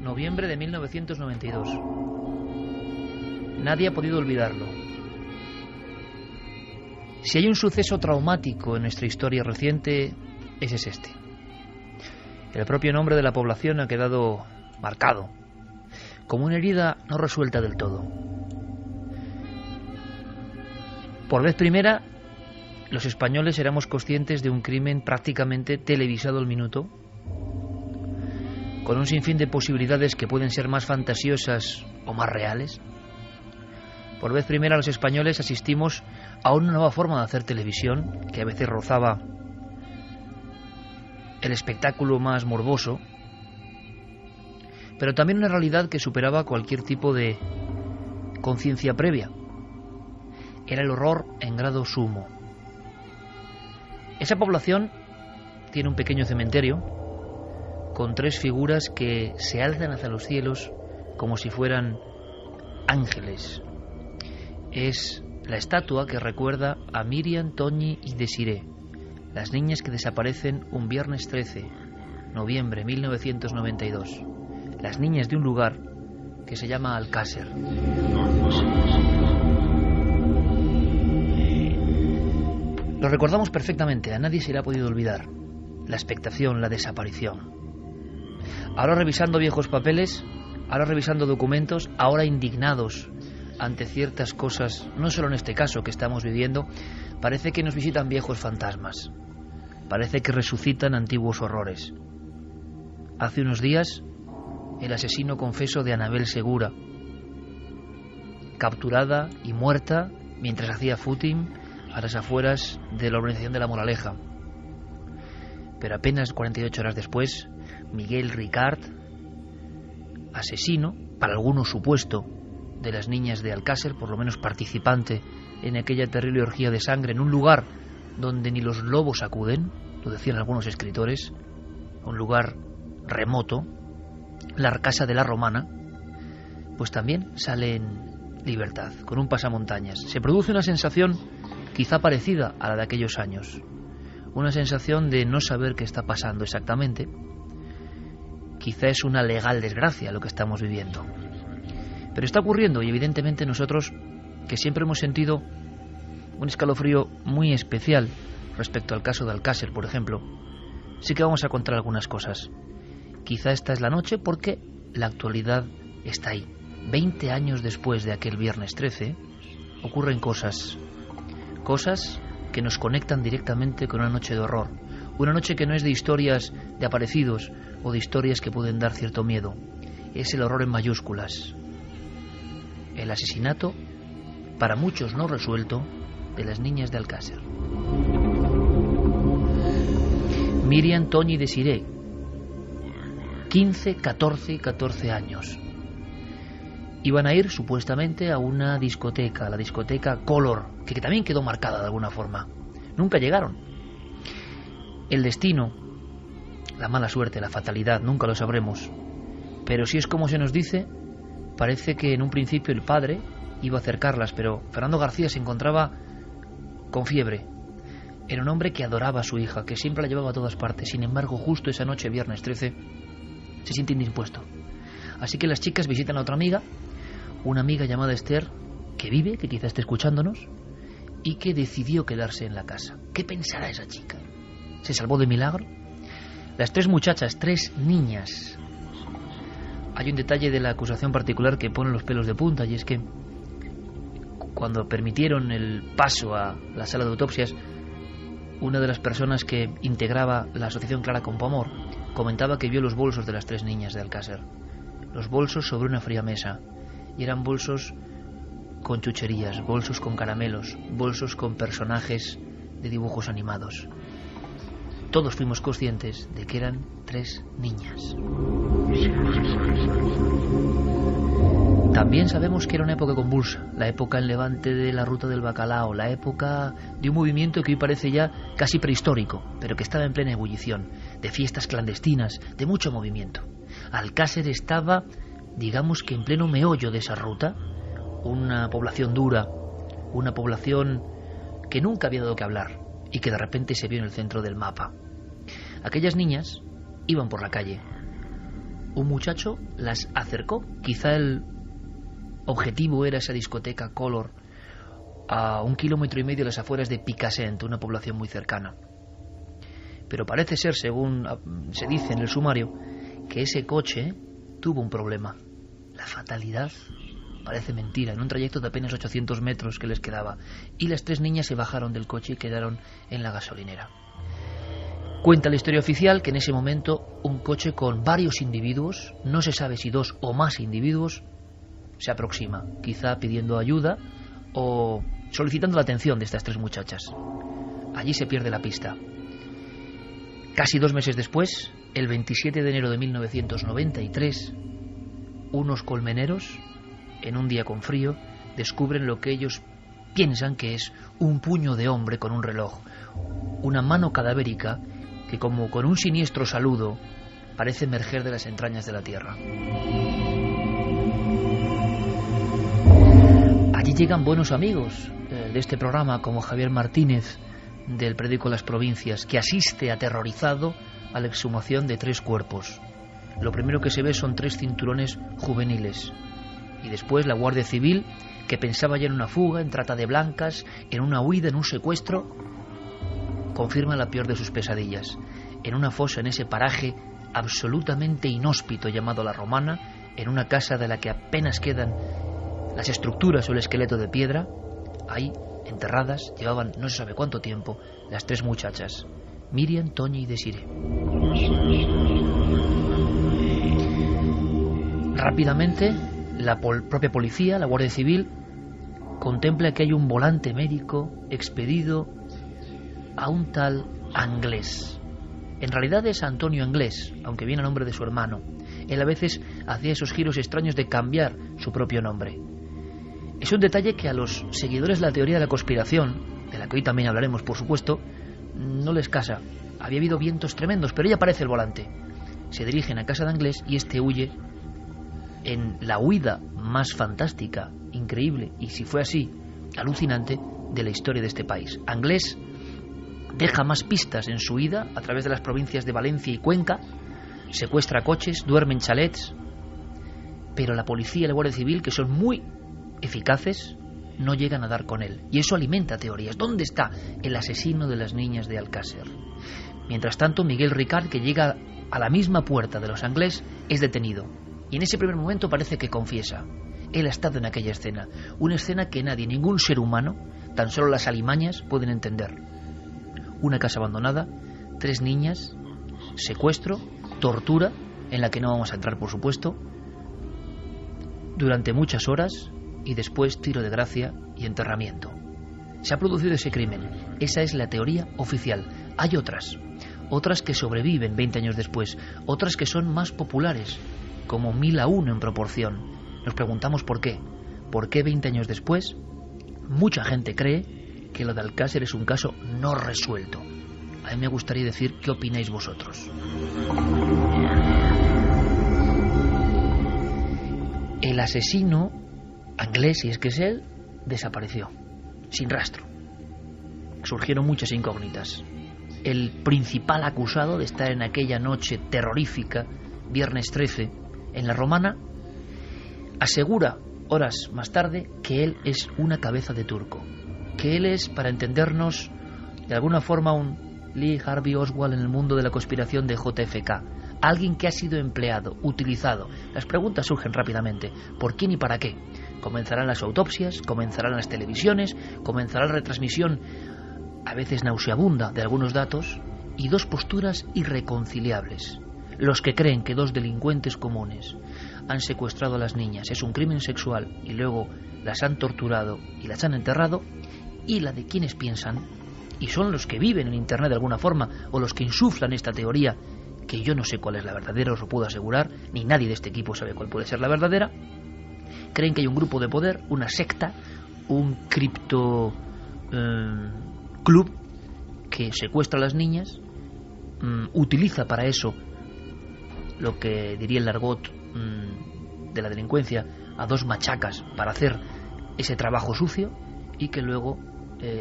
noviembre de 1992. Nadie ha podido olvidarlo. Si hay un suceso traumático en nuestra historia reciente, ese es este. El propio nombre de la población ha quedado marcado, como una herida no resuelta del todo. Por vez primera, los españoles éramos conscientes de un crimen prácticamente televisado al minuto, con un sinfín de posibilidades que pueden ser más fantasiosas o más reales. Por vez primera los españoles asistimos a una nueva forma de hacer televisión, que a veces rozaba el espectáculo más morboso, pero también una realidad que superaba cualquier tipo de conciencia previa. Era el horror en grado sumo. Esa población tiene un pequeño cementerio con 3 figuras que se alzan hacia los cielos como si fueran ángeles. Es la estatua que recuerda a Miriam, Toñi y Desiré, las niñas que desaparecen un viernes 13, noviembre 1992. Las niñas de un lugar que se llama Alcácer. Lo recordamos perfectamente, a nadie se le ha podido olvidar. La expectación, la desaparición. Ahora revisando viejos papeles, ahora revisando documentos, ahora indignados ante ciertas cosas, no solo en este caso que estamos viviendo, parece que nos visitan viejos fantasmas. Parece que resucitan antiguos horrores. Hace unos días, el asesino confeso de Anabel Segura, capturada y muerta mientras hacía footing a las afueras de la urbanización de La Moraleja. Pero apenas 48 horas después, Miguel Ricard, asesino, para algunos supuesto, de las niñas de Alcácer, por lo menos participante en aquella terrible orgía de sangre en un lugar donde ni los lobos acuden, lo decían algunos escritores, un lugar remoto, la Arcasa de la Romana, pues también sale en libertad, con un pasamontañas. Se produce una sensación quizá parecida a la de aquellos años, una sensación de no saber qué está pasando exactamente. Quizá es una legal desgracia lo que estamos viviendo, pero está ocurriendo, y evidentemente nosotros, que siempre hemos sentido un escalofrío muy especial respecto al caso de Alcácer, por ejemplo, sí que vamos a contar algunas cosas. Quizá esta es la noche porque la actualidad está ahí. 20 años después de aquel viernes 13, ocurren cosas que nos conectan directamente con una noche de horror. Una noche que no es de historias de aparecidos o de historias que pueden dar cierto miedo. Es el horror en mayúsculas. El asesinato, para muchos no resuelto, de las niñas de Alcácer. Miriam, Toñi y Desiré, 15, 14 y 14 años. Iban a ir supuestamente a una discoteca, la discoteca Color, que también quedó marcada de alguna forma. Nunca llegaron. El destino, la mala suerte, la fatalidad, nunca lo sabremos. Pero si es como se nos dice, parece que en un principio el padre iba a acercarlas, pero Fernando García se encontraba con fiebre. Era un hombre que adoraba a su hija, que siempre la llevaba a todas partes. Sin embargo, justo esa noche, viernes 13, se siente indispuesto. Así que las chicas visitan a otra amiga, una amiga llamada Esther, que vive, que quizá esté escuchándonos, y que decidió quedarse en la casa. ¿Qué pensará esa chica? ¿Se salvó de milagro? Las 3 muchachas, 3 niñas. Hay un detalle de la acusación particular que pone los pelos de punta, y es que cuando permitieron el paso a la sala de autopsias, una de las personas que integraba la asociación Clara Campoamor comentaba que vio los bolsos de las 3 niñas de Alcácer. Los bolsos sobre una fría mesa. Y eran bolsos con chucherías, bolsos con caramelos, bolsos con personajes de dibujos animados. Todos fuimos conscientes de que eran 3 niñas. También sabemos que era una época convulsa, la época en Levante de la Ruta del Bacalao, la época de un movimiento que hoy parece ya casi prehistórico, pero que estaba en plena ebullición, de fiestas clandestinas, de mucho movimiento. Alcácer estaba, digamos que en pleno meollo de esa ruta, una población dura, una población que nunca había dado que hablar y que de repente se vio en el centro del mapa. Aquellas niñas iban por la calle, un muchacho las acercó. Quizá el objetivo era esa discoteca Color a 1,5 kilómetros de las afueras de Picassent, una población muy cercana. Pero parece ser, según se dice en el sumario, que ese coche tuvo un problema. La fatalidad parece mentira, en un trayecto de apenas 800 metros que les quedaba, y las 3 niñas se bajaron del coche y quedaron en la gasolinera. Cuenta la historia oficial que en ese momento un coche con varios individuos, no se sabe si 2 o más individuos, se aproxima, quizá pidiendo ayuda o solicitando la atención de estas 3 muchachas. Allí se pierde la pista. Casi 2 meses después, el 27 de enero de 1993, unos colmeneros, en un día con frío, descubren lo que ellos piensan que es un puño de hombre con un reloj, una mano cadavérica que, como con un siniestro saludo, parece emerger de las entrañas de la tierra. Allí llegan buenos amigos de este programa, como Javier Martínez, del periódico Las Provincias, que asiste aterrorizado a la exhumación de 3 cuerpos. Lo primero que se ve son 3 cinturones juveniles, y después la Guardia Civil, que pensaba ya en una fuga, en trata de blancas, en una huida, en un secuestro, confirma la peor de sus pesadillas. En una fosa, en ese paraje absolutamente inhóspito llamado La Romana, en una casa de la que apenas quedan las estructuras o el esqueleto de piedra, ahí, enterradas, llevaban no se sabe cuánto tiempo, las 3 muchachas, Miriam, Toña y Desiree. Rápidamente, la propia policía, la Guardia Civil, contempla que hay un volante médico expedido a un tal Anglés. En realidad es Antonio Anglés, aunque viene a nombre de su hermano. Él a veces hacía esos giros extraños de cambiar su propio nombre. Es un detalle que a los seguidores de la teoría de la conspiración, de la que hoy también hablaremos, por supuesto, no les casa. Había habido vientos tremendos, pero ya aparece el volante. Se dirigen a casa de Anglés y este huye en la huida más fantástica, increíble, y si fue así, alucinante, de la historia de este país. Anglés deja más pistas en su huida a través de las provincias de Valencia y Cuenca, secuestra coches, duerme en chalets, pero la policía y la Guardia Civil, que son muy eficaces, no llegan a dar con él, y eso alimenta teorías. ¿Dónde está el asesino de las niñas de Alcácer? Mientras tanto, Miguel Ricard, que llega a la misma puerta de los Anglés, es detenido, y en ese primer momento parece que confiesa. Él ha estado en aquella escena, una escena que nadie, ningún ser humano, tan solo las alimañas, pueden entender. Una casa abandonada, 3 niñas, secuestro, tortura, en la que no vamos a entrar, por supuesto, durante muchas horas, y después tiro de gracia y enterramiento. Se ha producido ese crimen. Esa es la teoría oficial. Hay otras que sobreviven 20 años después, otras que son más populares, como 1000 a 1 en proporción. Nos preguntamos por qué. ¿Por qué 20 años después mucha gente cree que lo de Alcácer es un caso no resuelto? A mí me gustaría decir qué opináis vosotros. El asesino Anglés, si es que es él, desapareció, sin rastro. Surgieron muchas incógnitas. El principal acusado de estar en aquella noche terrorífica, viernes 13, en La Romana, asegura horas más tarde que él es una cabeza de turco, que él es, para entendernos, de alguna forma un Lee Harvey Oswald en el mundo de la conspiración de JFK, alguien que ha sido empleado, utilizado. Las preguntas surgen rápidamente: ¿por quién y para qué? Comenzarán las autopsias, comenzarán las televisiones, comenzará la retransmisión, a veces nauseabunda, de algunos datos, y 2 posturas irreconciliables. Los que creen que 2 delincuentes comunes han secuestrado a las niñas, es un crimen sexual, y luego las han torturado y las han enterrado, y la de quienes piensan, y son los que viven en Internet de alguna forma, o los que insuflan esta teoría, que yo no sé cuál es la verdadera, os lo puedo asegurar, ni nadie de este equipo sabe cuál puede ser la verdadera. Creen que hay un grupo de poder, una secta, un cripto club que secuestra a las niñas, utiliza para eso lo que diría el argot de la delincuencia, a 2 machacas para hacer ese trabajo sucio, y que luego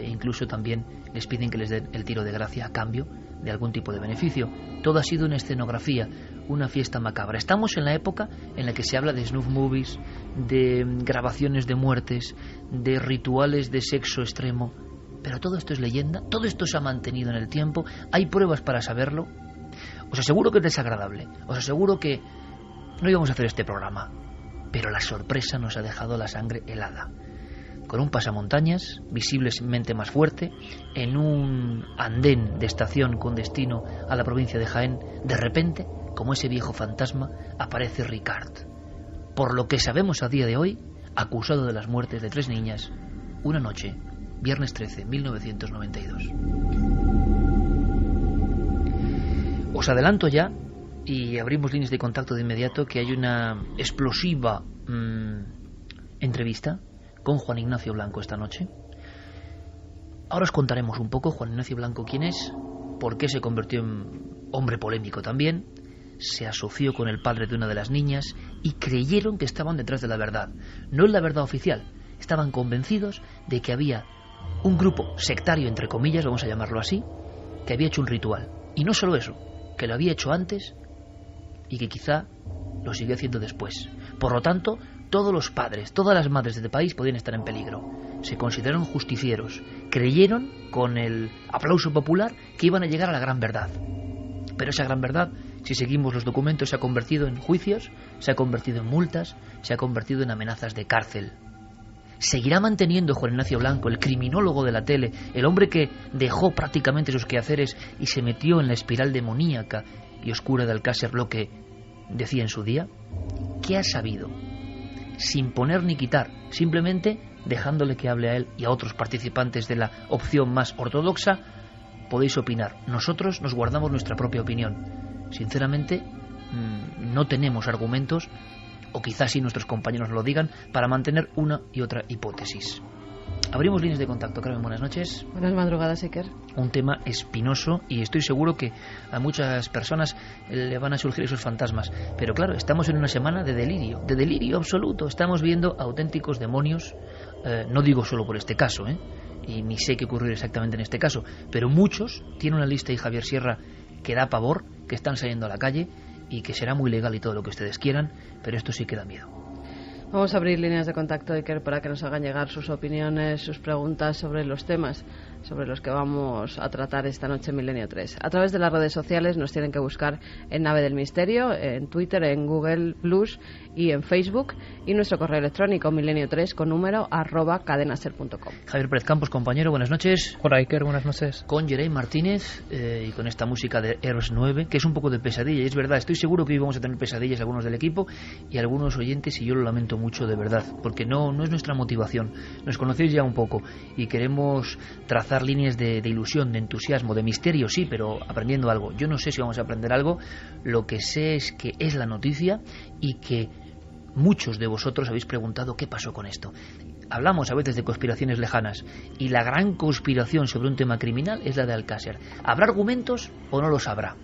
incluso también les piden que les den el tiro de gracia a cambio de algún tipo de beneficio. Todo ha sido una escenografía, una fiesta macabra. Estamos en la época en la que se habla de snuff movies, de grabaciones de muertes, de rituales de sexo extremo. Pero todo esto es leyenda, todo esto se ha mantenido en el tiempo, hay pruebas para saberlo. Os aseguro que es desagradable, os aseguro que no íbamos a hacer este programa, pero la sorpresa nos ha dejado la sangre helada. Con un pasamontañas, visiblemente más fuerte, en un andén de estación con destino a la provincia de Jaén, de repente, como ese viejo fantasma, aparece Ricard. Por lo que sabemos a día de hoy, acusado de las muertes de 3 niñas, una noche, viernes 13, 1992. Os adelanto ya, y abrimos líneas de contacto de inmediato, que hay una explosiva entrevista con Juan Ignacio Blanco esta noche. Ahora os contaremos un poco Juan Ignacio Blanco quién es, por qué se convirtió en hombre polémico también, se asoció con el padre de una de las niñas y creyeron que estaban detrás de la verdad. No es la verdad oficial, estaban convencidos de que había un grupo sectario, entre comillas, vamos a llamarlo así, que había hecho un ritual. Y no solo eso, que lo había hecho antes y que quizá lo siguió haciendo después. Por lo tanto, todos los padres, todas las madres de este país podían estar en peligro. Se consideraron justicieros. Creyeron, con el aplauso popular, que iban a llegar a la gran verdad. Pero esa gran verdad, si seguimos los documentos, se ha convertido en juicios, se ha convertido en multas, se ha convertido en amenazas de cárcel. Seguirá manteniendo Juan Ignacio Blanco, el criminólogo de la tele, el hombre que dejó prácticamente sus quehaceres y se metió en la espiral demoníaca y oscura de Alcácer, lo que decía en su día. ¿Qué ha sabido? Sin poner ni quitar, simplemente dejándole que hable a él y a otros participantes de la opción más ortodoxa, podéis opinar. Nosotros nos guardamos nuestra propia opinión. Sinceramente, no tenemos argumentos, o quizás sí nuestros compañeros lo digan, para mantener una y otra hipótesis. Abrimos líneas de contacto. Carmen, buenas noches. Buenas madrugadas, Iker. Un tema espinoso y estoy seguro que a muchas personas le van a surgir esos fantasmas. Pero claro, estamos en una semana de delirio absoluto. Estamos viendo auténticos demonios, no digo solo por este caso, y ni sé qué ocurrió exactamente en este caso, pero muchos, tiene una lista y Javier Sierra que da pavor, que están saliendo a la calle y que será muy legal y todo lo que ustedes quieran, pero esto sí que da miedo. Vamos a abrir líneas de contacto, Iker, para que nos hagan llegar sus opiniones, sus preguntas sobre los temas sobre los que vamos a tratar esta noche en Milenio 3. A través de las redes sociales nos tienen que buscar en Nave del Misterio, en Twitter, en Google Plus y en Facebook, y nuestro correo electrónico milenio3 con número @cadenaser.com. Javier Pérez Campos, compañero, buenas noches. Hola, Iker, buenas noches. Con Jerey Martínez y con esta música de Eros 9, que es un poco de pesadilla, y es verdad, estoy seguro que hoy vamos a tener pesadillas algunos del equipo y algunos oyentes, y yo lo lamento mucho de verdad, porque no es nuestra motivación. Nos conocéis ya un poco y queremos trazar líneas de ilusión, de entusiasmo, de misterio, sí, pero aprendiendo algo. Yo no sé si vamos a aprender algo, lo que sé es que es la noticia y que muchos de vosotros habéis preguntado qué pasó con esto. Hablamos a veces de conspiraciones lejanas y la gran conspiración sobre un tema criminal es la de Alcácer. ¿Habrá argumentos o no los habrá?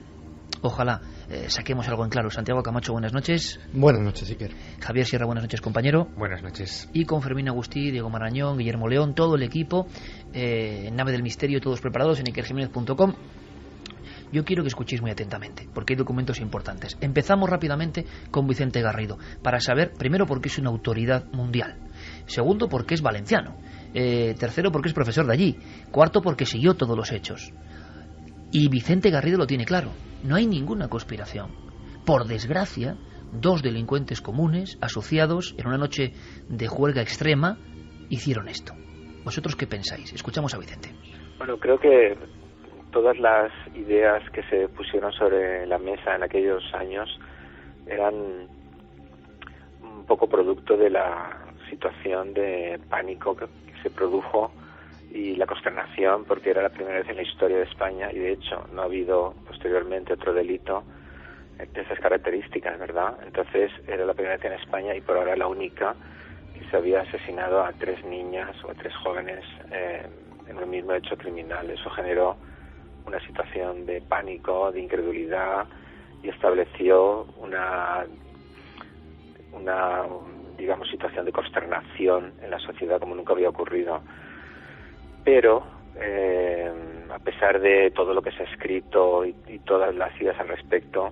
Ojalá saquemos algo en claro. Santiago Camacho, buenas noches. Buenas noches, Iker. Javier Sierra, buenas noches, compañero. Buenas noches. Y con Fermín Agustí, Diego Marañón, Guillermo León, todo el equipo, en Nave del Misterio, todos preparados en ikerjimenez.com. Yo quiero que escuchéis muy atentamente, porque hay documentos importantes. Empezamos rápidamente con Vicente Garrido, para saber, primero, por qué es una autoridad mundial. Segundo, porque es valenciano. Tercero, porque es profesor de allí. Cuarto, porque siguió todos los hechos. Y Vicente Garrido lo tiene claro. No hay ninguna conspiración. Por desgracia, 2 delincuentes comunes, asociados en una noche de juerga extrema, hicieron esto. ¿Vosotros qué pensáis? Escuchamos a Vicente. Bueno, creo que todas las ideas que se pusieron sobre la mesa en aquellos años eran un poco producto de la situación de pánico que se produjo y la consternación, porque era la primera vez en la historia de España, y de hecho no ha habido posteriormente otro delito de esas características, ¿verdad? Entonces era la primera vez en España y por ahora la única que se había asesinado a 3 niñas o a 3 jóvenes en un mismo hecho criminal. Eso generó una situación de pánico, de incredulidad, y estableció una digamos, situación de consternación en la sociedad como nunca había ocurrido. Pero a pesar de todo lo que se ha escrito y todas las ideas al respecto,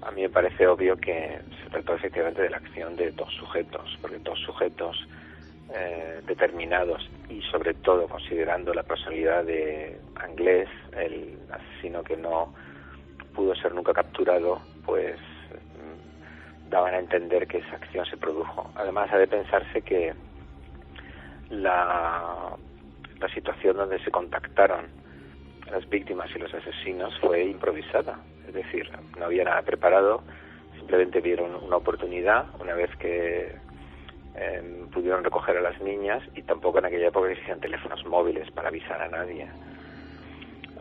a mí me parece obvio que se trató efectivamente de la acción de dos sujetos, porque dos sujetos determinados, y sobre todo considerando la personalidad de Anglès, el asesino que no pudo ser nunca capturado, pues daban a entender que esa acción se produjo. Además, ha de pensarse que la situación donde se contactaron las víctimas y los asesinos fue improvisada, es decir, no había nada preparado, simplemente vieron una oportunidad una vez que pudieron recoger a las niñas, y tampoco en aquella época existían teléfonos móviles para avisar a nadie,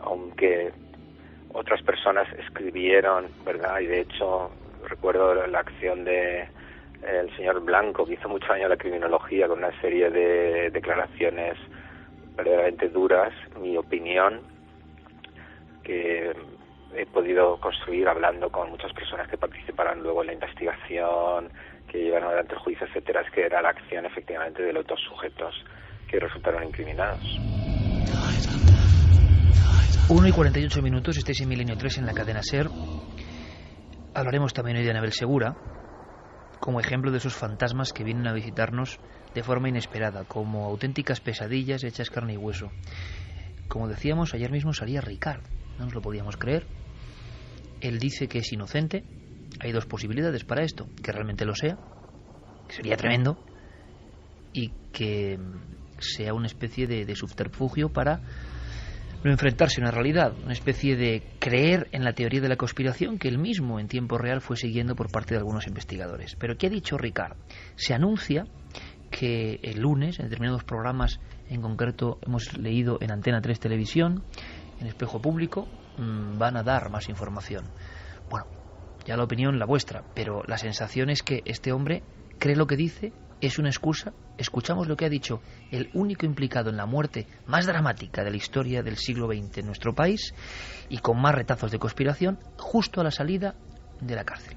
aunque otras personas escribieron, ¿verdad? Y de hecho recuerdo la acción de el señor Blanco, que hizo mucho daño a la criminología con una serie de declaraciones verdaderamente duras. Mi opinión, que he podido construir hablando con muchas personas que participaron luego en la investigación, que llevaron adelante el juicio, etcétera, es que era la acción efectivamente de los dos sujetos que resultaron incriminados. 1:48, estáis en Milenio 3 en la cadena SER. Hablaremos también hoy de Anabel Segura, como ejemplo de esos fantasmas que vienen a visitarnos de forma inesperada, como auténticas pesadillas hechas carne y hueso. Como decíamos, ayer mismo salía Ricard, no nos lo podíamos creer. Él dice que es inocente. Hay dos posibilidades para esto: que realmente lo sea, que sería tremendo, y que sea una especie de subterfugio para no enfrentarse a una realidad, una especie de creer en la teoría de la conspiración que él mismo en tiempo real fue siguiendo por parte de algunos investigadores. Pero ¿qué ha dicho Ricard? Se anuncia que el lunes, en determinados programas, en concreto hemos leído en Antena 3 Televisión, en Espejo Público, van a dar más información. Bueno, ya la opinión la vuestra, pero la sensación es que este hombre cree lo que dice, es una excusa. Escuchamos lo que ha dicho el único implicado en la muerte más dramática de la historia del siglo XX en nuestro país, y con más retazos de conspiración, justo a la salida de la cárcel.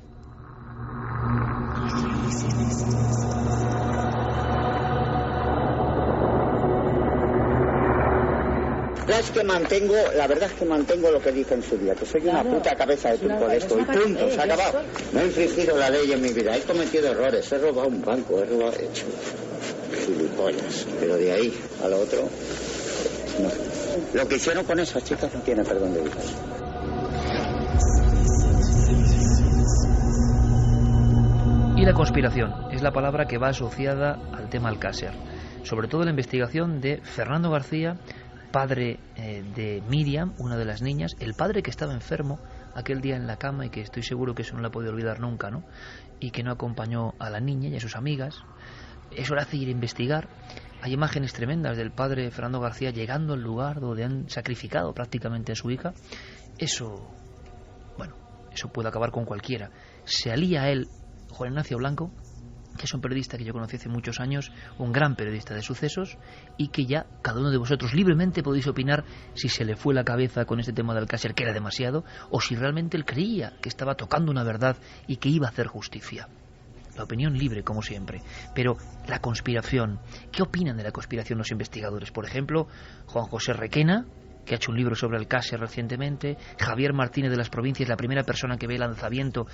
La verdad es que mantengo lo que dije en su día, que soy una puta cabeza de turco de esto, y punto, se ha acabado. No he infringido la ley en mi vida, he cometido errores, he robado un banco, he hecho gilipollas, pero de ahí a lo otro, no. Lo que hicieron con esas chicas no tiene perdón de Dios. Y la conspiración es la palabra que va asociada al tema Alcácer, sobre todo la investigación de Fernando García, padre de Miriam, una de las niñas, el padre que estaba enfermo aquel día en la cama y que estoy seguro que eso no la puede olvidar nunca, ¿no? Y que no acompañó a la niña y a sus amigas. Eso le hace ir a investigar. Hay imágenes tremendas del padre Fernando García llegando al lugar donde han sacrificado prácticamente a su hija. Eso, bueno, eso puede acabar con cualquiera. Se alía a él Juan Ignacio Blanco, que es un periodista que yo conocí hace muchos años, un gran periodista de sucesos, y que ya cada uno de vosotros libremente podéis opinar si se le fue la cabeza con este tema de Alcácer, que era demasiado, o si realmente él creía que estaba tocando una verdad y que iba a hacer justicia. La opinión libre, como siempre. Pero la conspiración, ¿qué opinan de la conspiración los investigadores? Por ejemplo, Juan José Requena, que ha hecho un libro sobre Alcácer recientemente, Javier Martínez de las Provincias, la primera persona que ve el lanzamiento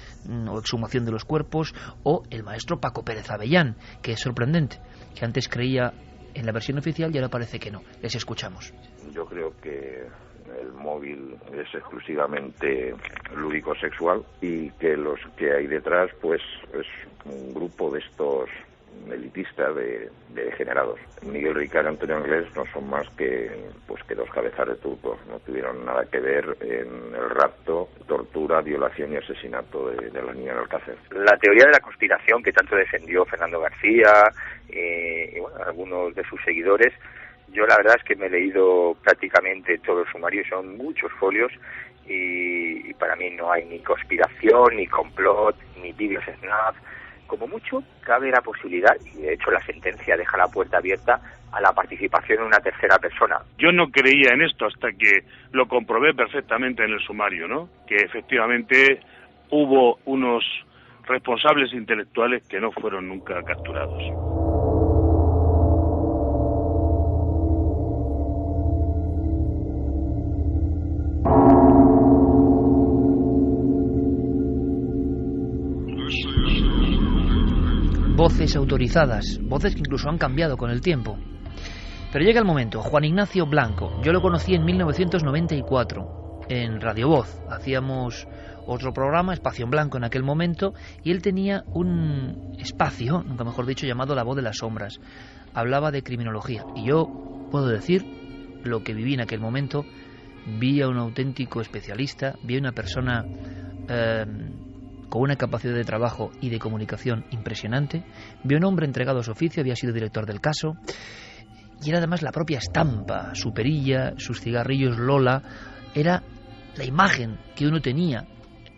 o exhumación de los cuerpos, o el maestro Paco Pérez Avellán, que es sorprendente, que antes creía en la versión oficial y ahora parece que no. Les escuchamos. Yo creo que el móvil es exclusivamente lúdico-sexual y que los que hay detrás pues es un grupo de estos elitistas de degenerados. Miguel Ricard y Antonio Anglès no son más que dos cabezas de turcos, no tuvieron nada que ver en el rapto, tortura, violación y asesinato de la niña en Alcácer. La teoría de la conspiración que tanto defendió Fernando García y bueno, algunos de sus seguidores, yo la verdad es que me he leído prácticamente todo el sumario, son muchos folios y para mí no hay ni conspiración, ni complot, ni vídeos snap. Como mucho, cabe la posibilidad, y de hecho la sentencia deja la puerta abierta a la participación de una tercera persona. Yo no creía en esto hasta que lo comprobé perfectamente en el sumario, ¿no? Que efectivamente hubo unos responsables intelectuales que no fueron nunca capturados. Voces autorizadas, voces que incluso han cambiado con el tiempo. Pero llega el momento. Juan Ignacio Blanco, yo lo conocí en 1994 en Radio Voz. Hacíamos otro programa, Espacio en Blanco en aquel momento, y él tenía un espacio, nunca mejor dicho, llamado La Voz de las Sombras. Hablaba de criminología, y yo puedo decir lo que viví en aquel momento. Vi a un auténtico especialista, vi a una persona con una capacidad de trabajo y de comunicación impresionante, vi a un hombre entregado a su oficio, había sido director del caso, y era además la propia estampa, su perilla, sus cigarrillos Lola, era la imagen que uno tenía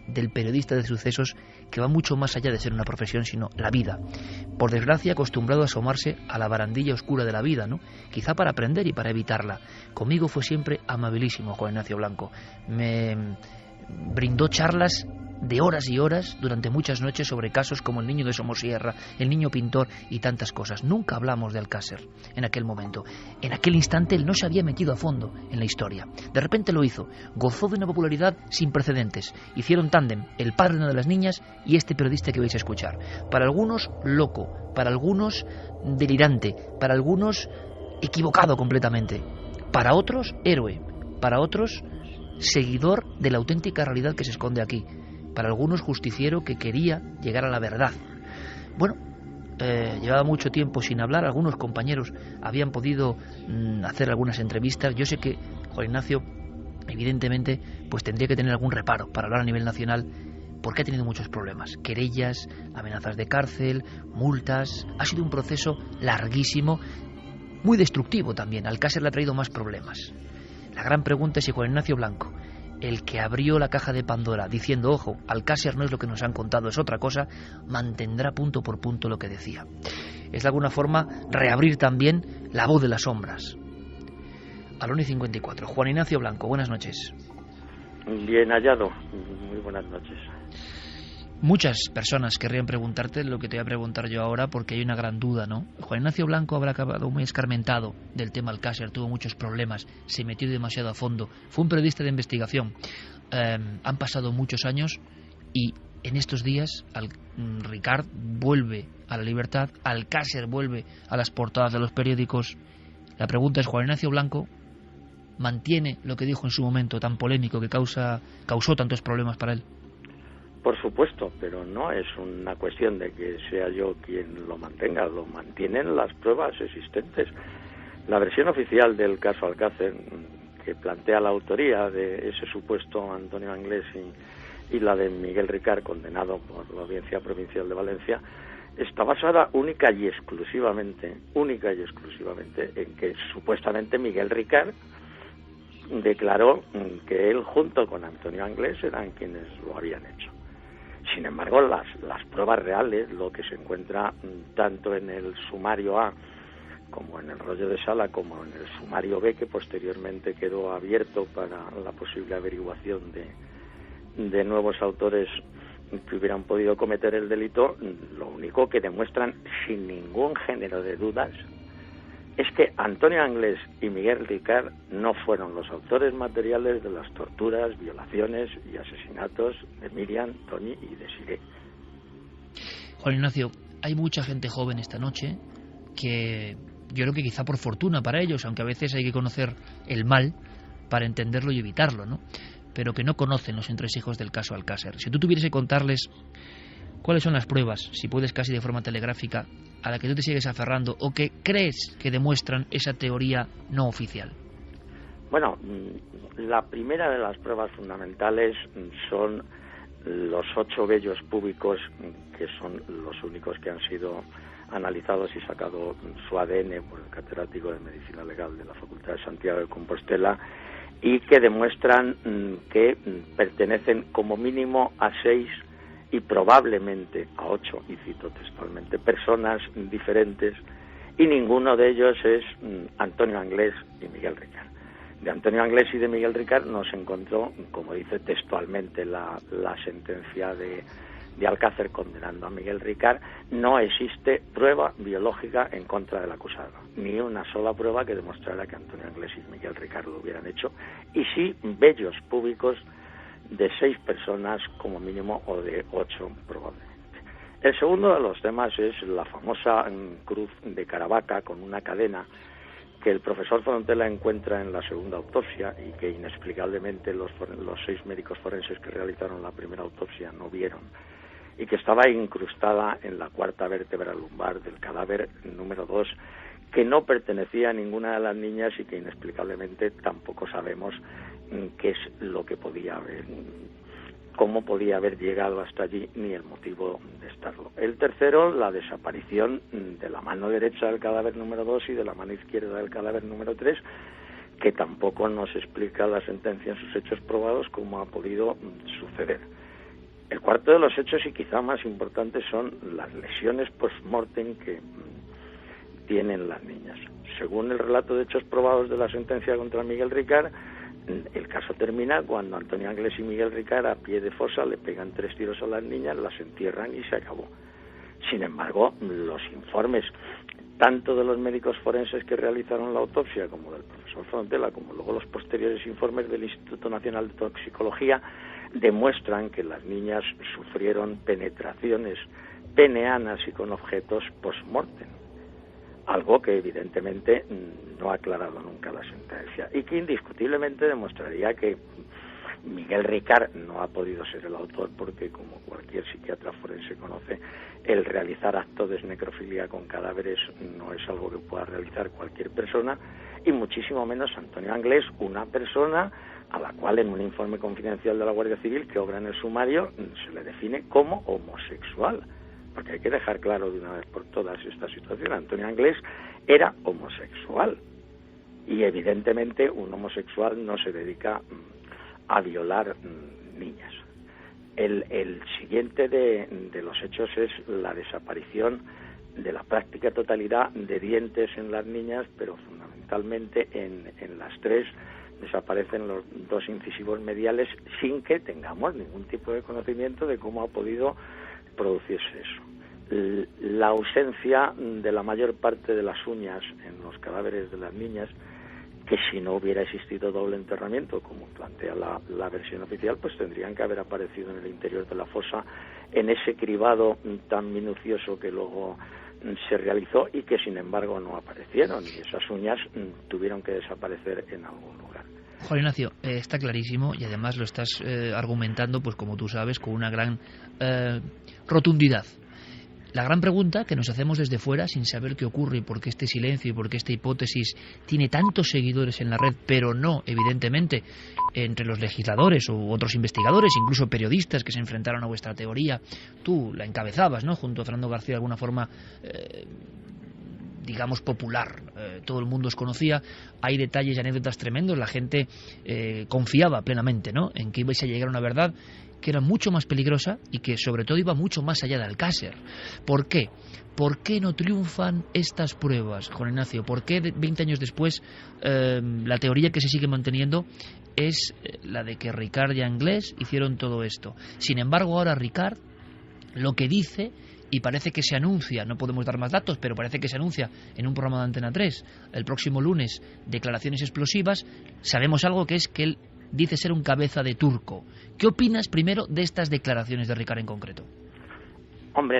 del periodista de sucesos, que va mucho más allá de ser una profesión, sino la vida. Por desgracia, acostumbrado a asomarse a la barandilla oscura de la vida, ¿no? Quizá para aprender y para evitarla. Conmigo fue siempre amabilísimo Juan Ignacio Blanco. Me brindó charlas de horas y horas durante muchas noches sobre casos como el niño de Somosierra, el niño pintor y tantas cosas. Nunca hablamos de Alcácer en aquel momento. En aquel instante él no se había metido a fondo en la historia. De repente lo hizo. Gozó de una popularidad sin precedentes. Hicieron tándem el padre de una de las niñas y este periodista que vais a escuchar. Para algunos loco, para algunos delirante, para algunos equivocado completamente. Para otros héroe, para otros seguidor de la auténtica realidad que se esconde aquí. Para algunos justiciero que quería llegar a la verdad. Bueno, llevaba mucho tiempo sin hablar, algunos compañeros habían podido hacer algunas entrevistas. Yo sé que Juan Ignacio, evidentemente, pues tendría que tener algún reparo para hablar a nivel nacional, porque ha tenido muchos problemas, querellas, amenazas de cárcel, multas. Ha sido un proceso larguísimo, muy destructivo también. Alcácer le ha traído más problemas. La gran pregunta es si Juan Ignacio Blanco, el que abrió la caja de Pandora diciendo, ojo, Alcácer no es lo que nos han contado, es otra cosa, mantendrá punto por punto lo que decía. Es de alguna forma reabrir también La Voz de las Sombras. A la 1:54. Juan Ignacio Blanco, buenas noches. Bien hallado, muy buenas noches. Muchas personas querrían preguntarte lo que te voy a preguntar yo ahora, porque hay una gran duda, ¿no? Juan Ignacio Blanco habrá acabado muy escarmentado del tema Alcácer, tuvo muchos problemas, se metió demasiado a fondo, fue un periodista de investigación. Han pasado muchos años y en estos días Ricard vuelve a la libertad, Alcácer vuelve a las portadas de los periódicos. La pregunta es, ¿Juan Ignacio Blanco mantiene lo que dijo en su momento tan polémico que causó tantos problemas para él? Por supuesto, pero no es una cuestión de que sea yo quien lo mantenga, lo mantienen las pruebas existentes. La versión oficial del caso Alcácer, que plantea la autoría de ese supuesto Antonio Anglés y la de Miguel Ricard, condenado por la Audiencia Provincial de Valencia, está basada única y exclusivamente en que supuestamente Miguel Ricard declaró que él junto con Antonio Anglés eran quienes lo habían hecho. Sin embargo, las pruebas reales, lo que se encuentra tanto en el sumario A como en el rollo de sala, como en el sumario B, que posteriormente quedó abierto para la posible averiguación de nuevos autores que hubieran podido cometer el delito, lo único que demuestran sin ningún género de dudas es que Antonio Anglés y Miguel Ricard no fueron los autores materiales de las torturas, violaciones y asesinatos de Miriam, Toni y Desiré. Juan Ignacio, hay mucha gente joven esta noche que yo creo que quizá por fortuna para ellos, aunque a veces hay que conocer el mal para entenderlo y evitarlo, ¿no? Pero que no conocen los entresijos del caso Alcácer. Si tú tuvieras que contarles cuáles son las pruebas, si puedes casi de forma telegráfica, a la que tú te sigues aferrando o que crees que demuestran esa teoría no oficial. Bueno, la primera de las pruebas fundamentales son los 8 vellos púbicos, que son los únicos que han sido analizados y sacado su ADN por el catedrático de Medicina Legal de la Facultad de Santiago de Compostela, y que demuestran que pertenecen como mínimo a 6 y probablemente a 8, y cito textualmente, personas diferentes, y ninguno de ellos es Antonio Anglés y Miguel Ricard. De Antonio Anglés y de Miguel Ricard no se encontró, como dice textualmente la sentencia de Alcácer condenando a Miguel Ricard, no existe prueba biológica en contra del acusado, ni una sola prueba que demostrara que Antonio Anglés y Miguel Ricard lo hubieran hecho, y sí vellos púbicos de 6 personas como mínimo, o de 8 probablemente. El segundo de los temas es la famosa cruz de Caravaca con una cadena que el profesor Fontela encuentra en la segunda autopsia y que inexplicablemente los 6 médicos forenses que realizaron la primera autopsia no vieron, y que estaba incrustada en la cuarta vértebra lumbar del cadáver número 2, que no pertenecía a ninguna de las niñas y que inexplicablemente tampoco sabemos qué es lo que podía haber, cómo podía haber llegado hasta allí, ni el motivo de estarlo. El tercero, la desaparición de la mano derecha del cadáver número 2 y de la mano izquierda del cadáver número 3, que tampoco nos explica la sentencia en sus hechos probados cómo ha podido suceder. El cuarto de los hechos, y quizá más importante, son las lesiones post-mortem que tienen las niñas. Según el relato de hechos probados de la sentencia contra Miguel Ricard, el caso termina cuando Antonio Anglés y Miguel Ricard, a pie de fosa, le pegan 3 tiros a las niñas, las entierran y se acabó. Sin embargo, los informes, tanto de los médicos forenses que realizaron la autopsia, como del profesor Fontela, como luego los posteriores informes del Instituto Nacional de Toxicología, demuestran que las niñas sufrieron penetraciones peneanas y con objetos post-mortem, algo que evidentemente no ha aclarado nunca la sentencia y que indiscutiblemente demostraría que Miguel Ricard no ha podido ser el autor, porque, como cualquier psiquiatra forense conoce, el realizar actos de necrofilia con cadáveres no es algo que pueda realizar cualquier persona, y muchísimo menos Antonio Anglés, una persona a la cual en un informe confidencial de la Guardia Civil que obra en el sumario se le define como homosexual. Porque hay que dejar claro de una vez por todas esta situación. Antonio Anglés era homosexual y evidentemente un homosexual no se dedica a violar niñas. El siguiente de los hechos es la desaparición de la práctica totalidad de dientes en las niñas, pero fundamentalmente en las 3 desaparecen los 2 incisivos mediales sin que tengamos ningún tipo de conocimiento de cómo ha podido producirse eso. La ausencia de la mayor parte de las uñas en los cadáveres de las niñas, que si no hubiera existido doble enterramiento, como plantea la versión oficial, pues tendrían que haber aparecido en el interior de la fosa en ese cribado tan minucioso que luego se realizó y que sin embargo no aparecieron, y esas uñas tuvieron que desaparecer en algún lugar. Juan Ignacio, está clarísimo, y además lo estás argumentando, pues como tú sabes, con una gran rotundidad. La gran pregunta que nos hacemos desde fuera, sin saber qué ocurre y por qué este silencio y por qué esta hipótesis tiene tantos seguidores en la red, pero no, evidentemente, entre los legisladores u otros investigadores, incluso periodistas que se enfrentaron a vuestra teoría. Tú la encabezabas, ¿no?, junto a Fernando García, de alguna forma, digamos, popular. Todo el mundo os conocía. Hay detalles y anécdotas tremendos. La gente confiaba plenamente, ¿no?, en que ibais a llegar a una verdad que era mucho más peligrosa y que sobre todo iba mucho más allá de Alcácer. ¿Por qué? ¿Por qué no triunfan estas pruebas, Juan Ignacio? ¿Por qué 20 años después la teoría que se sigue manteniendo es la de que Ricard y Anglés hicieron todo esto? Sin embargo, ahora Ricard lo que dice, y parece que se anuncia, no podemos dar más datos, pero parece que se anuncia en un programa de Antena 3 el próximo lunes, declaraciones explosivas. Sabemos algo, que es que él dice ser un cabeza de turco. ¿Qué opinas primero de estas declaraciones de Ricard en concreto? Hombre,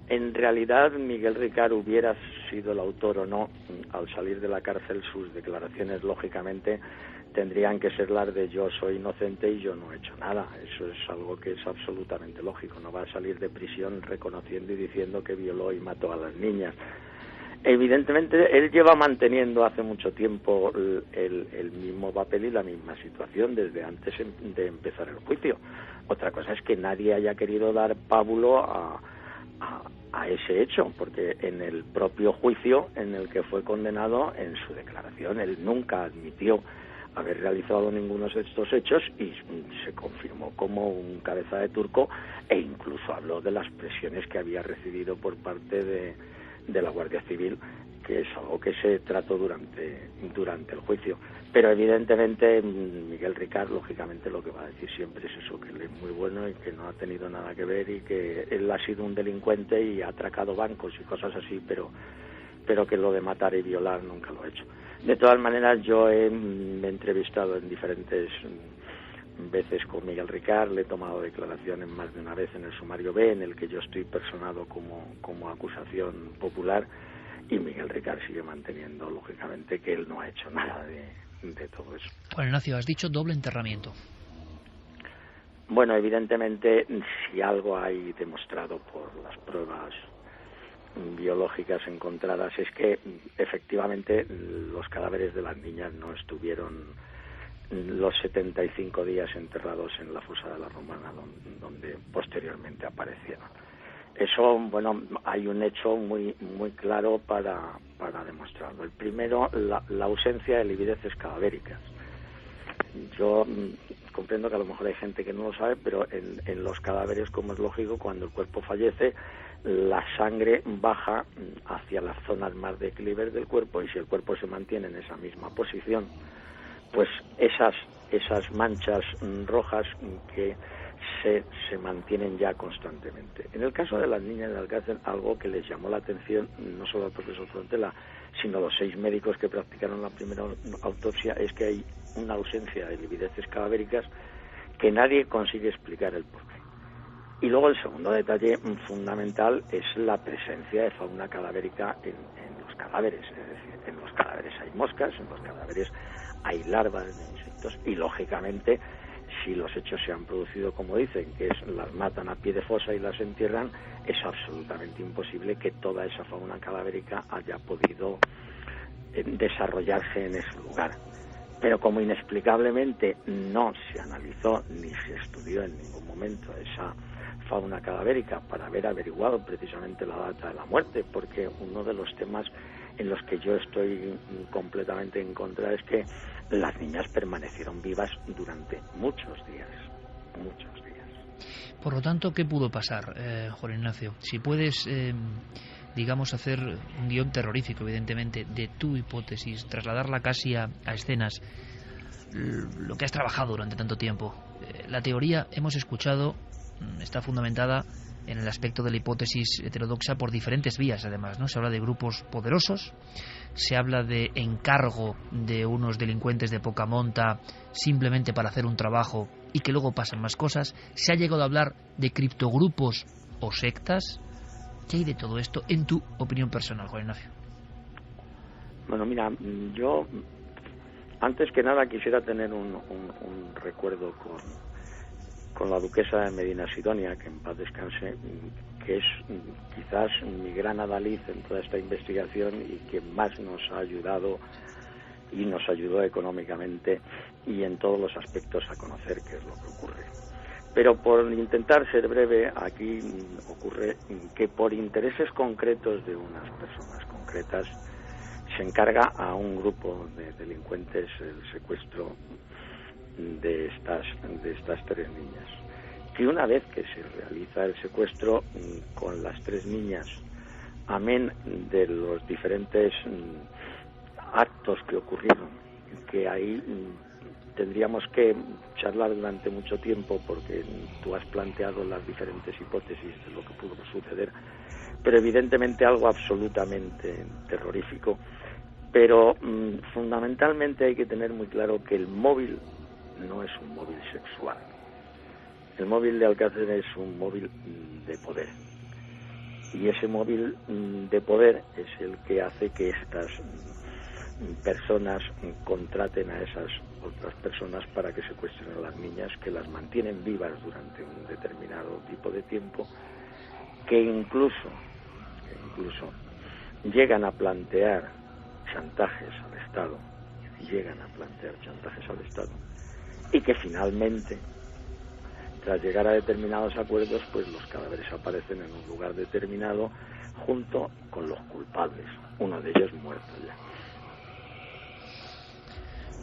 en realidad Miguel Ricard hubiera sido el autor o no, al salir de la cárcel sus declaraciones lógicamente tendrían que ser las de yo soy inocente y yo no he hecho nada. Eso es algo que es absolutamente lógico. No va a salir de prisión reconociendo y diciendo que violó y mató a las niñas. Evidentemente, él lleva manteniendo hace mucho tiempo el mismo papel y la misma situación desde antes de empezar el juicio. Otra cosa es que nadie haya querido dar pábulo a ese hecho, porque en el propio juicio en el que fue condenado, en su declaración, él nunca admitió haber realizado ninguno de estos hechos y se confirmó como un cabeza de turco, e incluso habló de las presiones que había recibido por parte de la Guardia Civil, que es algo que se trató durante el juicio. Pero evidentemente Miguel Ricard, lógicamente, lo que va a decir siempre es eso, que él es muy bueno y que no ha tenido nada que ver y que él ha sido un delincuente y ha atracado bancos y cosas así, pero que lo de matar y violar nunca lo ha hecho. De todas maneras, yo me he entrevistado en diferentes veces con Miguel Ricard, le he tomado declaraciones más de una vez en el sumario B, en el que yo estoy personado como acusación popular, y Miguel Ricard sigue manteniendo, lógicamente, que él no ha hecho nada de todo eso. Juan Ignacio, has dicho doble enterramiento. Bueno, evidentemente, si algo hay demostrado por las pruebas biológicas encontradas es que efectivamente los cadáveres de las niñas no estuvieron los 75 días enterrados en la fosa de la Romana, donde posteriormente aparecieron. Eso, bueno, hay un hecho muy claro para demostrarlo. El primero, la ausencia de livideces cadavéricas. Yo comprendo que a lo mejor hay gente que no lo sabe, pero en los cadáveres, como es lógico, cuando el cuerpo fallece, la sangre baja hacia las zonas más declives del cuerpo, y si el cuerpo se mantiene en esa misma posición, pues esas manchas rojas que se mantienen ya constantemente. En el caso de las niñas de Alcácer, algo que les llamó la atención no solo al profesor Frontela, sino a los 6 médicos que practicaron la primera autopsia, es que hay una ausencia de livideces cadavéricas que nadie consigue explicar el porqué. Y luego el segundo detalle fundamental es la presencia de fauna cadavérica en los cadáveres. Es decir, en los cadáveres hay moscas, en los cadáveres hay larvas de insectos, y lógicamente, si los hechos se han producido como dicen, que es las matan a pie de fosa y las entierran, es absolutamente imposible que toda esa fauna cadavérica haya podido desarrollarse en ese lugar. Pero como inexplicablemente no se analizó ni se estudió en ningún momento esa fauna cadavérica para haber averiguado precisamente la data de la muerte, porque uno de los temas en los que yo estoy completamente en contra es que las niñas permanecieron vivas durante muchos días. Por lo tanto, ¿qué pudo pasar, Juan Ignacio? Si puedes, digamos, hacer un guión terrorífico, evidentemente, de tu hipótesis, trasladarla casi a escenas, lo que has trabajado durante tanto tiempo. La teoría, hemos escuchado, está fundamentada en el aspecto de la hipótesis heterodoxa por diferentes vías, además, ¿no? Se habla de grupos poderosos, se habla de encargo de unos delincuentes de poca monta simplemente para hacer un trabajo y que luego pasan más cosas. Se ha llegado a hablar de criptogrupos o sectas. ¿Qué hay de todo esto en tu opinión personal, Juan Ignacio? Bueno, mira, yo antes que nada quisiera tener un recuerdo con la duquesa de Medina Sidonia, que en paz descanse, que es quizás mi gran adalid en toda esta investigación y que más nos ha ayudado y nos ayudó económicamente y en todos los aspectos a conocer qué es lo que ocurre. Pero por intentar ser breve, aquí ocurre que por intereses concretos de unas personas concretas se encarga a un grupo de delincuentes el secuestro de estas 3 niñas, que una vez que se realiza el secuestro con las 3 niñas, amén de los diferentes actos que ocurrieron, que ahí tendríamos que charlar durante mucho tiempo porque tú has planteado las diferentes hipótesis de lo que pudo suceder, pero evidentemente algo absolutamente terrorífico. Pero fundamentalmente hay que tener muy claro que el móvil no es un móvil sexual. El móvil de Alcácer es un móvil de poder. Y ese móvil de poder es el que hace que estas personas contraten a esas otras personas para que secuestren a las niñas, que las mantienen vivas durante un determinado tipo de tiempo, que incluso llegan a plantear chantajes al Estado, y que finalmente, tras llegar a determinados acuerdos, pues los cadáveres aparecen en un lugar determinado junto con los culpables, uno de ellos muerto ya.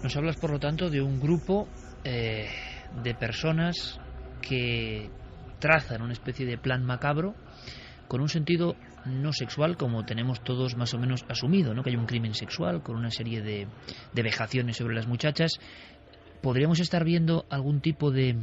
Nos hablas, por lo tanto, de un grupo de personas que trazan una especie de plan macabro con un sentido no sexual, como tenemos todos más o menos asumido, ¿no? Que hay un crimen sexual con una serie de vejaciones sobre las muchachas. ¿Podríamos estar viendo algún tipo de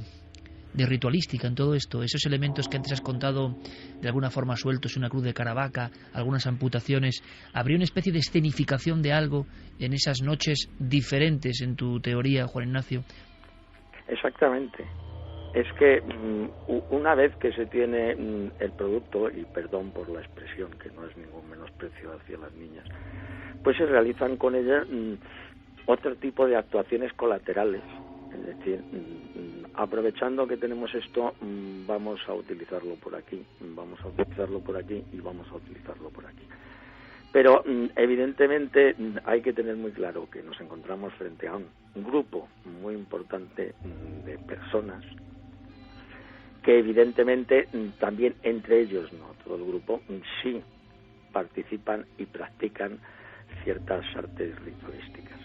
ritualística en todo esto? Esos elementos que antes has contado de alguna forma sueltos, una cruz de Caravaca, algunas amputaciones. ¿Habría una especie de escenificación de algo en esas noches diferentes en tu teoría, Juan Ignacio? Exactamente. Es que una vez que se tiene el producto, y perdón por la expresión, que no es ningún menosprecio hacia las niñas, pues se realizan con ella otro tipo de actuaciones colaterales. Es decir, aprovechando que tenemos esto, vamos a utilizarlo por aquí, vamos a utilizarlo por aquí y vamos a utilizarlo por aquí. Pero evidentemente hay que tener muy claro que nos encontramos frente a un grupo muy importante de personas que evidentemente también entre ellos, no todo el grupo, sí participan y practican ciertas artes ritualísticas.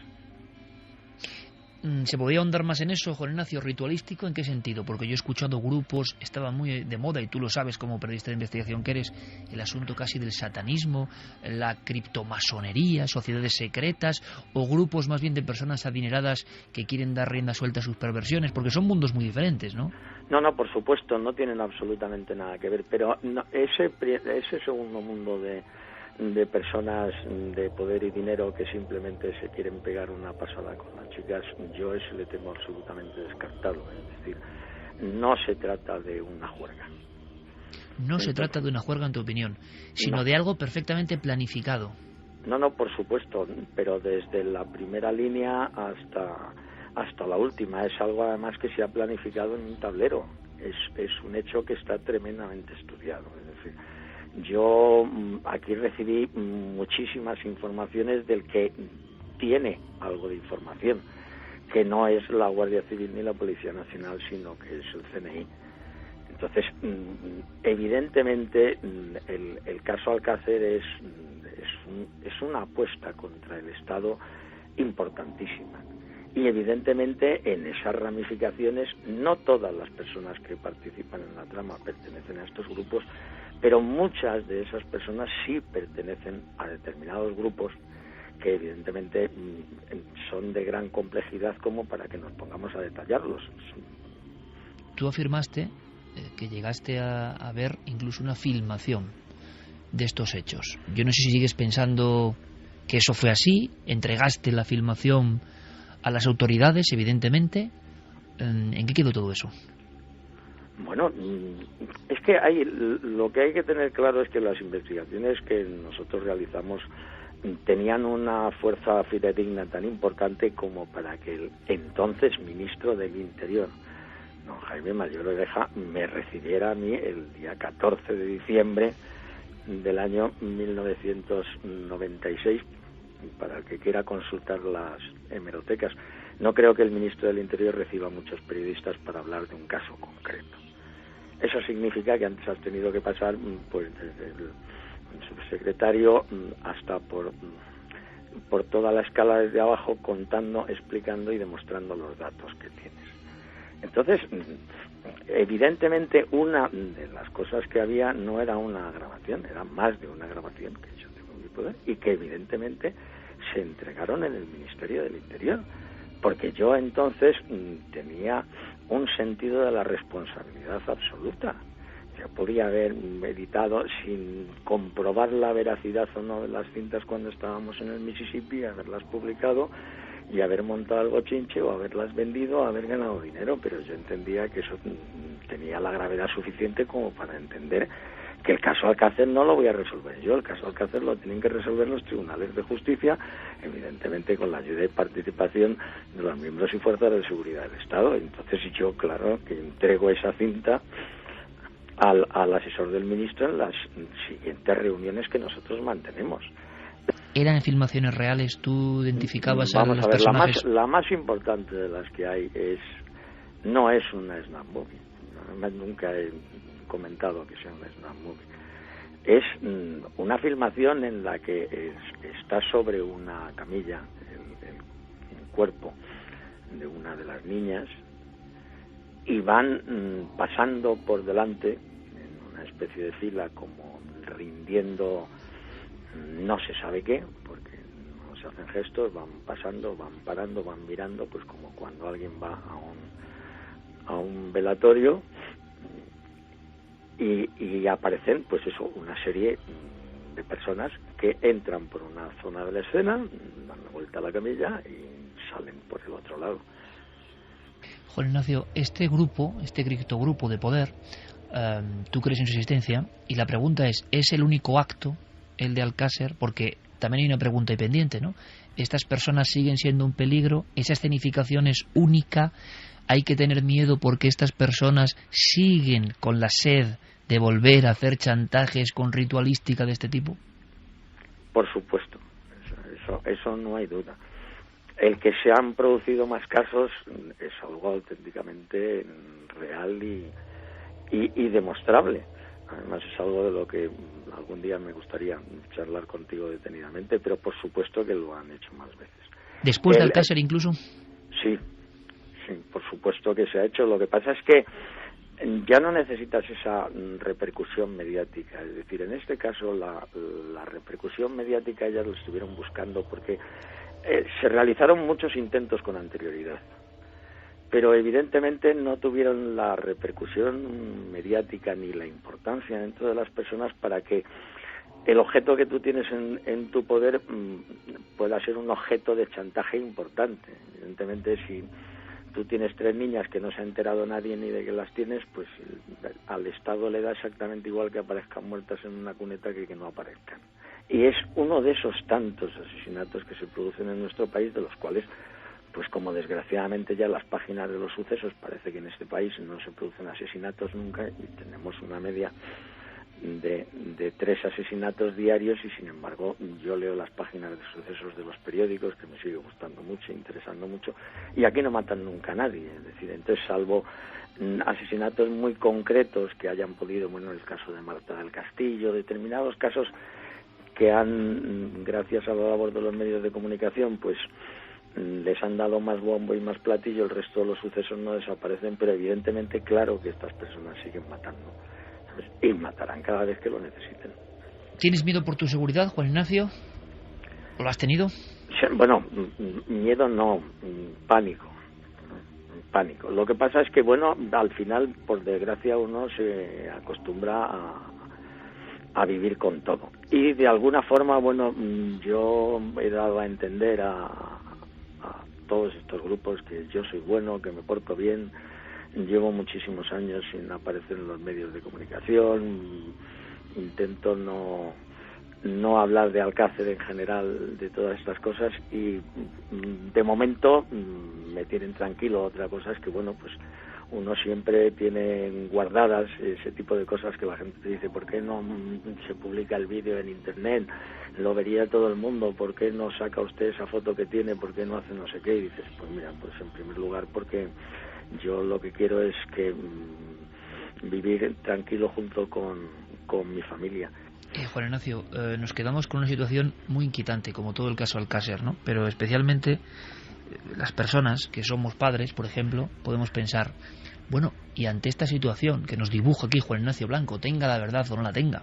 ¿Se podría ahondar más en eso, Juan Ignacio? ¿Ritualístico en qué sentido? Porque yo he escuchado grupos, estaba muy de moda, y tú lo sabes como periodista de investigación que eres, el asunto casi del satanismo, la criptomasonería, sociedades secretas, o grupos más bien de personas adineradas que quieren dar rienda suelta a sus perversiones, porque son mundos muy diferentes, ¿no? No, por supuesto, no tienen absolutamente nada que ver, pero no, ese segundo mundo de personas de poder y dinero que simplemente se quieren pegar una pasada con las chicas, yo ese le tengo absolutamente descartado. Es decir, no se trata de una juerga. No se trata de una juerga, en tu opinión, sino de algo perfectamente planificado. No, por supuesto, pero desde la primera línea hasta la última. Es algo además que se ha planificado en un tablero. Es un hecho que está tremendamente estudiado. Es decir, yo aquí recibí muchísimas informaciones del que tiene algo de información, que no es la Guardia Civil ni la Policía Nacional, sino que es el CNI. Entonces, evidentemente, el caso Alcácer es una apuesta contra el Estado importantísima. Y evidentemente en esas ramificaciones no todas las personas que participan en la trama pertenecen a estos grupos, pero muchas de esas personas sí pertenecen a determinados grupos que evidentemente son de gran complejidad como para que nos pongamos a detallarlos. Tú afirmaste que llegaste a ver incluso una filmación de estos hechos. Yo no sé si sigues pensando que eso fue así, entregaste la filmación a las autoridades, evidentemente. ¿En qué quedó todo eso? Bueno, es que lo que hay que tener claro es que las investigaciones que nosotros realizamos tenían una fuerza fidedigna tan importante como para que el entonces ministro del Interior, don Jaime Mayor Oreja, me recibiera a mí el día 14 de diciembre del año 1996, para el que quiera consultar las hemerotecas. No creo que el ministro del Interior reciba muchos periodistas para hablar de un caso concreto. Eso significa que antes has tenido que pasar pues desde el subsecretario hasta por toda la escala desde abajo, contando, explicando y demostrando los datos que tienes. Entonces, evidentemente, una de las cosas que había no era una grabación, era más de una grabación que yo tengo en mi poder y que evidentemente se entregaron en el Ministerio del Interior, porque yo entonces tenía un sentido de la responsabilidad absoluta. Yo podía haber editado sin comprobar la veracidad o no de las cintas cuando estábamos en el Mississippi, haberlas publicado y haber montado algo chinche o haberlas vendido o haber ganado dinero, pero yo entendía que eso tenía la gravedad suficiente como para entender que el caso Alcácer no lo voy a resolver yo, el caso Alcácer lo tienen que resolver los tribunales de justicia, evidentemente con la ayuda y participación de los miembros y fuerzas de seguridad del Estado. Entonces yo, claro, que entrego esa cinta al asesor del ministro en las siguientes reuniones que nosotros mantenemos. ¿Eran filmaciones reales? ¿Tú identificabas a los personajes? La más importante de las que hay no es una snap movie. Nunca he comentado que sea una snap movie. Es una filmación en la que está sobre una camilla el cuerpo de una de las niñas y van pasando por delante en una especie de fila, como rindiendo no se sabe qué, porque no se hacen gestos, van pasando, van parando, van mirando, pues como cuando alguien va a un velatorio, y aparecen, pues eso, una serie de personas que entran por una zona de la escena, dan la vuelta a la camilla y salen por el otro lado. Juan Ignacio, este grupo, este criptogrupo de poder, tú crees en su existencia, y la pregunta ¿es el único acto, el de Alcácer? Porque también hay una pregunta ahí pendiente, ¿no? ¿Estas personas siguen siendo un peligro? ¿Esa escenificación es única? ¿Hay que tener miedo porque estas personas siguen con la sed de volver a hacer chantajes con ritualística de este tipo? Por supuesto, eso no hay duda. El que se han producido más casos es algo auténticamente real y demostrable. Además es algo de lo que algún día me gustaría charlar contigo detenidamente, pero por supuesto que lo han hecho más veces. ¿Después de Alcácer incluso? Sí, por supuesto que se ha hecho. Lo que pasa es que ya no necesitas esa repercusión mediática. Es decir, en este caso la repercusión mediática ellas lo estuvieron buscando porque se realizaron muchos intentos con anterioridad, pero evidentemente no tuvieron la repercusión mediática ni la importancia dentro de las personas para que el objeto que tú tienes en tu poder pueda ser un objeto de chantaje importante. Evidentemente, si tú tienes 3 niñas que no se ha enterado nadie ni de que las tienes, pues al Estado le da exactamente igual que aparezcan muertas en una cuneta que no aparezcan. Y es uno de esos tantos asesinatos que se producen en nuestro país, de los cuales, pues como desgraciadamente ya las páginas de los sucesos parece que en este país no se producen asesinatos nunca, y tenemos una media de 3 asesinatos diarios, y sin embargo yo leo las páginas de sucesos de los periódicos, que me sigue gustando mucho, interesando mucho, y aquí no matan nunca a nadie. Es decir, entonces, salvo asesinatos muy concretos que hayan podido, bueno, en el caso de Marta del Castillo, determinados casos que han, gracias a la labor de los medios de comunicación, pues les han dado más bombo y más platillo, el resto de los sucesos no desaparecen, pero evidentemente claro que estas personas siguen matando, ¿sabes? Y matarán cada vez que lo necesiten. ¿Tienes miedo por tu seguridad, Juan Ignacio? ¿Lo has tenido? Bueno, miedo no, pánico. Lo que pasa es que, bueno, al final, por desgracia, uno se acostumbra a vivir con todo. Y de alguna forma, bueno, yo he dado a entender a todos estos grupos que yo soy bueno, que me porto bien. Llevo muchísimos años sin aparecer en los medios de comunicación. Intento no hablar de Alcácer en general, de todas estas cosas, y de momento me tienen tranquilo. Otra cosa es que, bueno, pues uno siempre tiene guardadas ese tipo de cosas que la gente te dice: ¿por qué no se publica el vídeo en internet? Lo vería todo el mundo. ¿Por qué no saca usted esa foto que tiene? ¿Por qué no hace no sé qué? Y dices, pues mira, pues en primer lugar porque yo lo que quiero es que vivir tranquilo junto con mi familia. Juan Ignacio, nos quedamos con una situación muy inquietante, como todo el caso Alcácer, ¿no? Pero especialmente las personas que somos padres, por ejemplo, podemos pensar, bueno, y ante esta situación que nos dibuja aquí Juan Ignacio Blanco, tenga la verdad o no la tenga,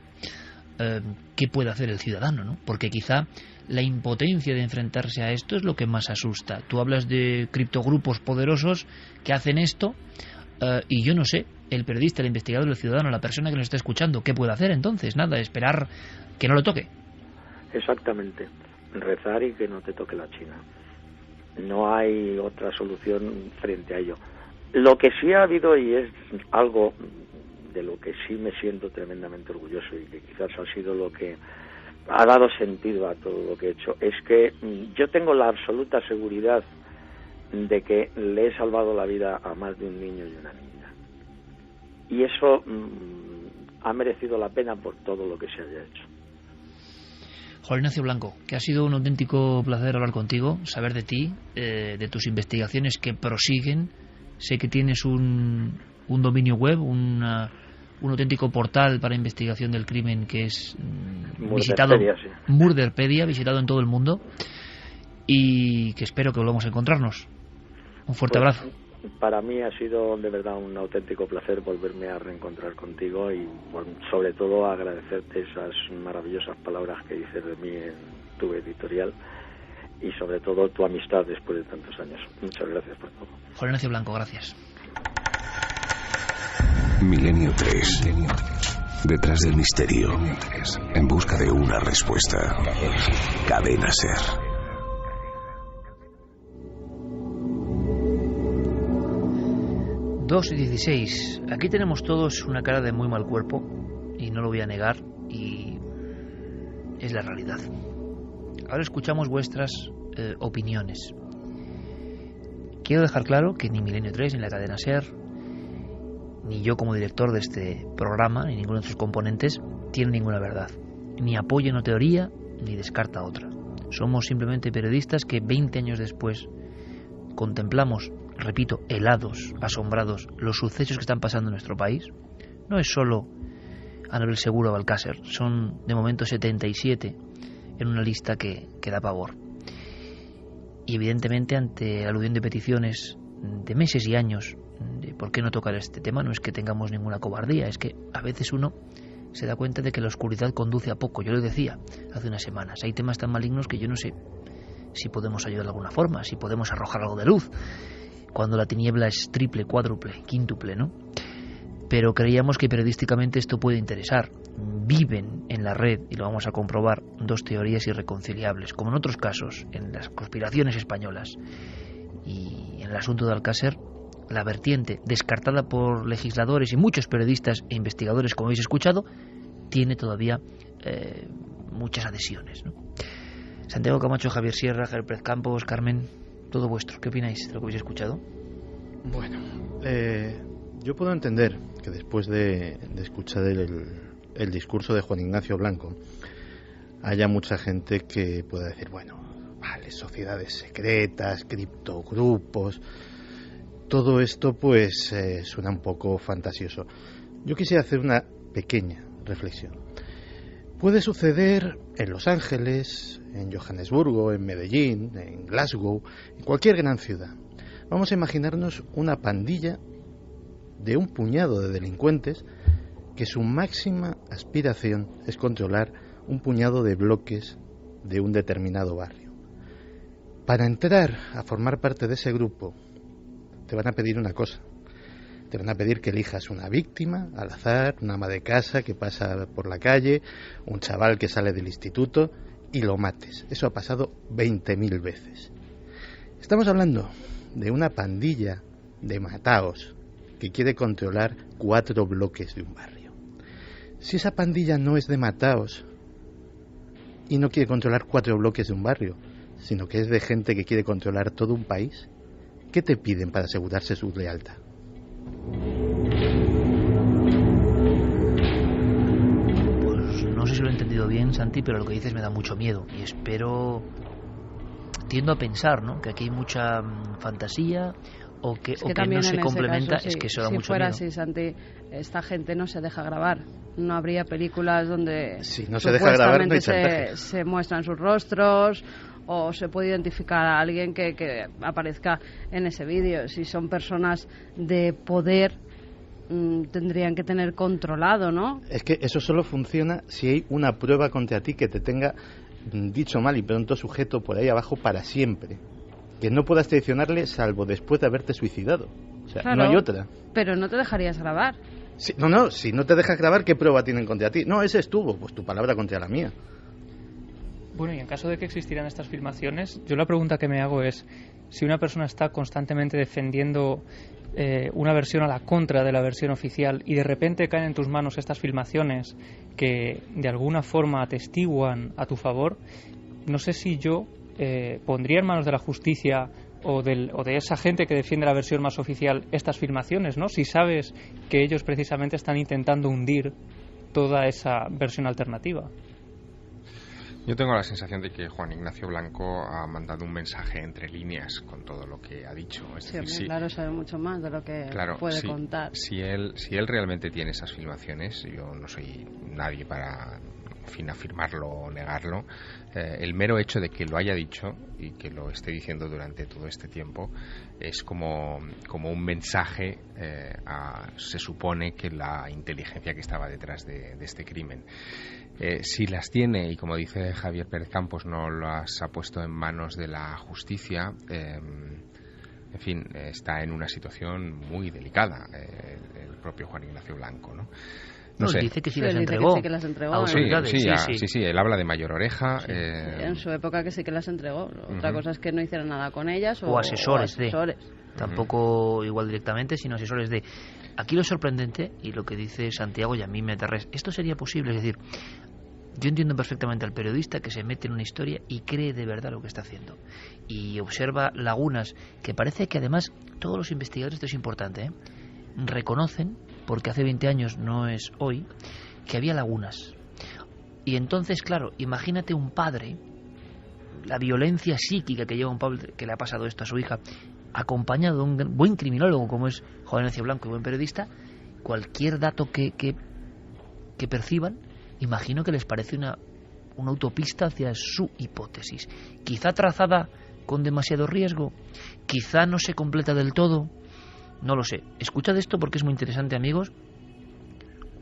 ¿qué puede hacer el ciudadano, no? Porque quizá la impotencia de enfrentarse a esto es lo que más asusta. Tú hablas de criptogrupos poderosos que hacen esto, y yo no sé, el periodista, el investigador, el ciudadano, la persona que nos está escuchando, ¿qué puede hacer entonces? Nada, esperar que no lo toque. Exactamente, rezar y que no te toque la China. No hay otra solución frente a ello. Lo que sí ha habido, y es algo de lo que sí me siento tremendamente orgulloso y que quizás ha sido lo que ha dado sentido a todo lo que he hecho, es que yo tengo la absoluta seguridad de que le he salvado la vida a más de un niño y una niña. Y eso ha merecido la pena por todo lo que se haya hecho. Juan Ignacio Blanco, que ha sido un auténtico placer hablar contigo, saber de ti, de tus investigaciones que prosiguen. Sé que tienes un dominio web, un auténtico portal para investigación del crimen que es visitado, sí. Murderpedia, visitado en todo el mundo, y que espero que volvamos a encontrarnos. Un fuerte abrazo. Para mí ha sido de verdad un auténtico placer volverme a reencontrar contigo y, bueno, sobre todo agradecerte esas maravillosas palabras que dices de mí en tu editorial y sobre todo tu amistad después de tantos años. Muchas gracias por todo. Juan Ignacio Blanco, gracias. Milenio 3. Detrás del misterio. En busca de una respuesta. Cadena SER. 2:16. Aquí tenemos todos una cara de muy mal cuerpo, y no lo voy a negar, y es la realidad. Ahora escuchamos vuestras opiniones. Quiero dejar claro que ni Milenio 3, ni la cadena SER, ni yo como director de este programa, ni ninguno de sus componentes, tiene ninguna verdad. Ni apoya una teoría, ni descarta otra. Somos simplemente periodistas que 20 años después contemplamos, repito, helados, asombrados, los sucesos que están pasando en nuestro país. No es solo Anabel Segura o Alcácer, son de momento 77 en una lista que da pavor. Y evidentemente, ante la aluvión de peticiones de meses y años de por qué no tocar este tema, no es que tengamos ninguna cobardía, es que a veces uno se da cuenta de que la oscuridad conduce a poco. Yo lo decía hace unas semanas, hay temas tan malignos que yo no sé si podemos ayudar de alguna forma, si podemos arrojar algo de luz, cuando la tiniebla es triple, cuádruple, quíntuple, ¿no? Pero creíamos que periodísticamente esto puede interesar. Viven en la red, y lo vamos a comprobar, dos teorías irreconciliables, como en otros casos, en las conspiraciones españolas y en el asunto de Alcácer. La vertiente descartada por legisladores y muchos periodistas e investigadores, como habéis escuchado, tiene todavía muchas adhesiones, ¿no? Santiago Camacho, Javier Sierra, Javier Pérez Campos, Carmen, todo vuestro. ¿Qué opináis de lo que habéis escuchado? Bueno, yo puedo entender que después de escuchar el discurso de Juan Ignacio Blanco haya mucha gente que pueda decir, bueno, vale, sociedades secretas, criptogrupos, todo esto pues suena un poco fantasioso. Yo quisiera hacer una pequeña reflexión. Puede suceder en Los Ángeles, en Johannesburgo, en Medellín, en Glasgow, en cualquier gran ciudad. Vamos a imaginarnos una pandilla de un puñado de delincuentes que su máxima aspiración es controlar un puñado de bloques de un determinado barrio. Para entrar a formar parte de ese grupo, te van a pedir una cosa. Te van a pedir que elijas una víctima al azar, una ama de casa que pasa por la calle, un chaval que sale del instituto, y lo mates. Eso ha pasado 20.000 veces. Estamos hablando de una pandilla de mataos que quiere controlar 4 bloques de un barrio. Si esa pandilla no es de mataos y no quiere controlar 4 bloques de un barrio, sino que es de gente que quiere controlar todo un país, ¿qué te piden para asegurarse su lealtad? Pues no sé si lo he entendido bien, Santi, pero lo que dices me da mucho miedo y tiendo a pensar, ¿no?, que aquí hay mucha fantasía o que no se complementa. Caso, es que eso da mucho miedo. Si fuera así, Santi, esta gente no se deja grabar. No habría películas donde no se deja grabar, no hay se muestran sus rostros o se puede identificar a alguien que aparezca en ese vídeo. Si son personas de poder, tendrían que tener controlado, ¿no? Es que eso solo funciona si hay una prueba contra ti que te tenga, dicho mal y pronto, sujeto por ahí abajo para siempre. Que no puedas traicionarle salvo después de haberte suicidado. O sea, claro, no hay otra. Pero no te dejarías grabar. Si no te dejas grabar, ¿qué prueba tienen contra ti? No, ese estuvo, pues tu palabra contra la mía. Bueno, y en caso de que existieran estas filmaciones, yo la pregunta que me hago es, si una persona está constantemente defendiendo una versión a la contra de la versión oficial y de repente caen en tus manos estas filmaciones que de alguna forma atestiguan a tu favor, no sé si yo pondría en manos de la justicia o de esa gente que defiende la versión más oficial estas filmaciones, ¿no? Si sabes que ellos precisamente están intentando hundir toda esa versión alternativa. Yo tengo la sensación de que Juan Ignacio Blanco ha mandado un mensaje entre líneas con todo lo que ha dicho. Es decir, claro, sabe mucho más de lo que puede contar. Si él realmente tiene esas filmaciones, yo no soy nadie para afirmarlo o negarlo, el mero hecho de que lo haya dicho y que lo esté diciendo durante todo este tiempo es como un mensaje se supone que la inteligencia que estaba detrás de este crimen. Si las tiene, y como dice Javier Pérez Campos, no las ha puesto en manos de la justicia, en fin, está en una situación muy delicada el propio Juan Ignacio Blanco, ¿no? No sé. Dice que sí las entregó. Sí, él habla de Mayor Oreja. Sí. En su época que sí que las entregó. Otra cosa es que no hicieran nada con ellas. O asesores. tampoco igual directamente, sino asesores de... Aquí lo sorprendente, y lo que dice Santiago, y a mí me aterra, esto sería posible, es decir, yo entiendo perfectamente al periodista que se mete en una historia y cree de verdad lo que está haciendo, y observa lagunas que parece que además todos los investigadores, esto es importante, reconocen, porque hace 20 años no es hoy, que había lagunas. Y entonces, claro, imagínate un padre, la violencia psíquica que lleva un padre que le ha pasado esto a su hija, acompañado de un buen criminólogo como es Juan Ignacio Blanco y buen periodista, cualquier dato que perciban, imagino que les parece una autopista hacia su hipótesis. Quizá trazada con demasiado riesgo, quizá no se completa del todo, no lo sé. Escuchad esto porque es muy interesante, amigos,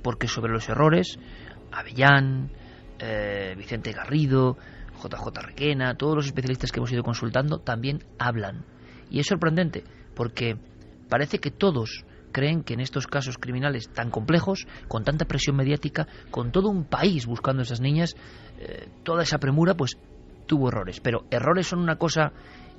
porque sobre los errores, Avellán, Vicente Garrido, JJ Requena, todos los especialistas que hemos ido consultando también hablan. Y es sorprendente, porque parece que todos creen que en estos casos criminales tan complejos, con tanta presión mediática, con todo un país buscando a esas niñas, toda esa premura, pues tuvo errores. Pero errores son una cosa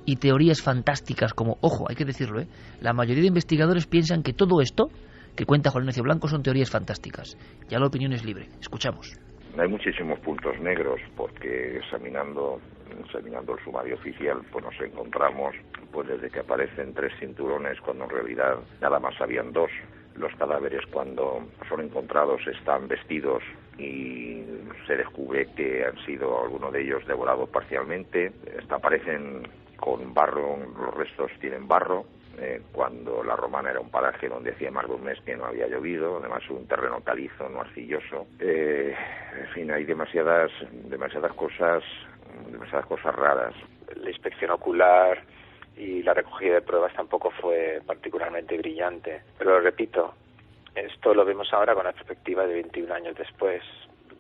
y teorías fantásticas como, ojo, hay que decirlo, la mayoría de investigadores piensan que todo esto que cuenta Juan Ignacio Blanco son teorías fantásticas. Ya la opinión es libre. Escuchamos. Hay muchísimos puntos negros porque examinando el sumario oficial pues nos encontramos pues desde que aparecen 3 cinturones cuando en realidad nada más habían 2. Los cadáveres cuando son encontrados están vestidos y se descubre que han sido algunos de ellos devorados parcialmente. Aparecen con barro, los restos tienen barro. Cuando La Romana era un paraje donde hacía más de un mes que no había llovido, además un terreno calizo, no arcilloso. En fin, hay demasiadas cosas raras. La inspección ocular y la recogida de pruebas tampoco fue particularmente brillante. Pero lo repito, esto lo vemos ahora con la perspectiva de 21 años después.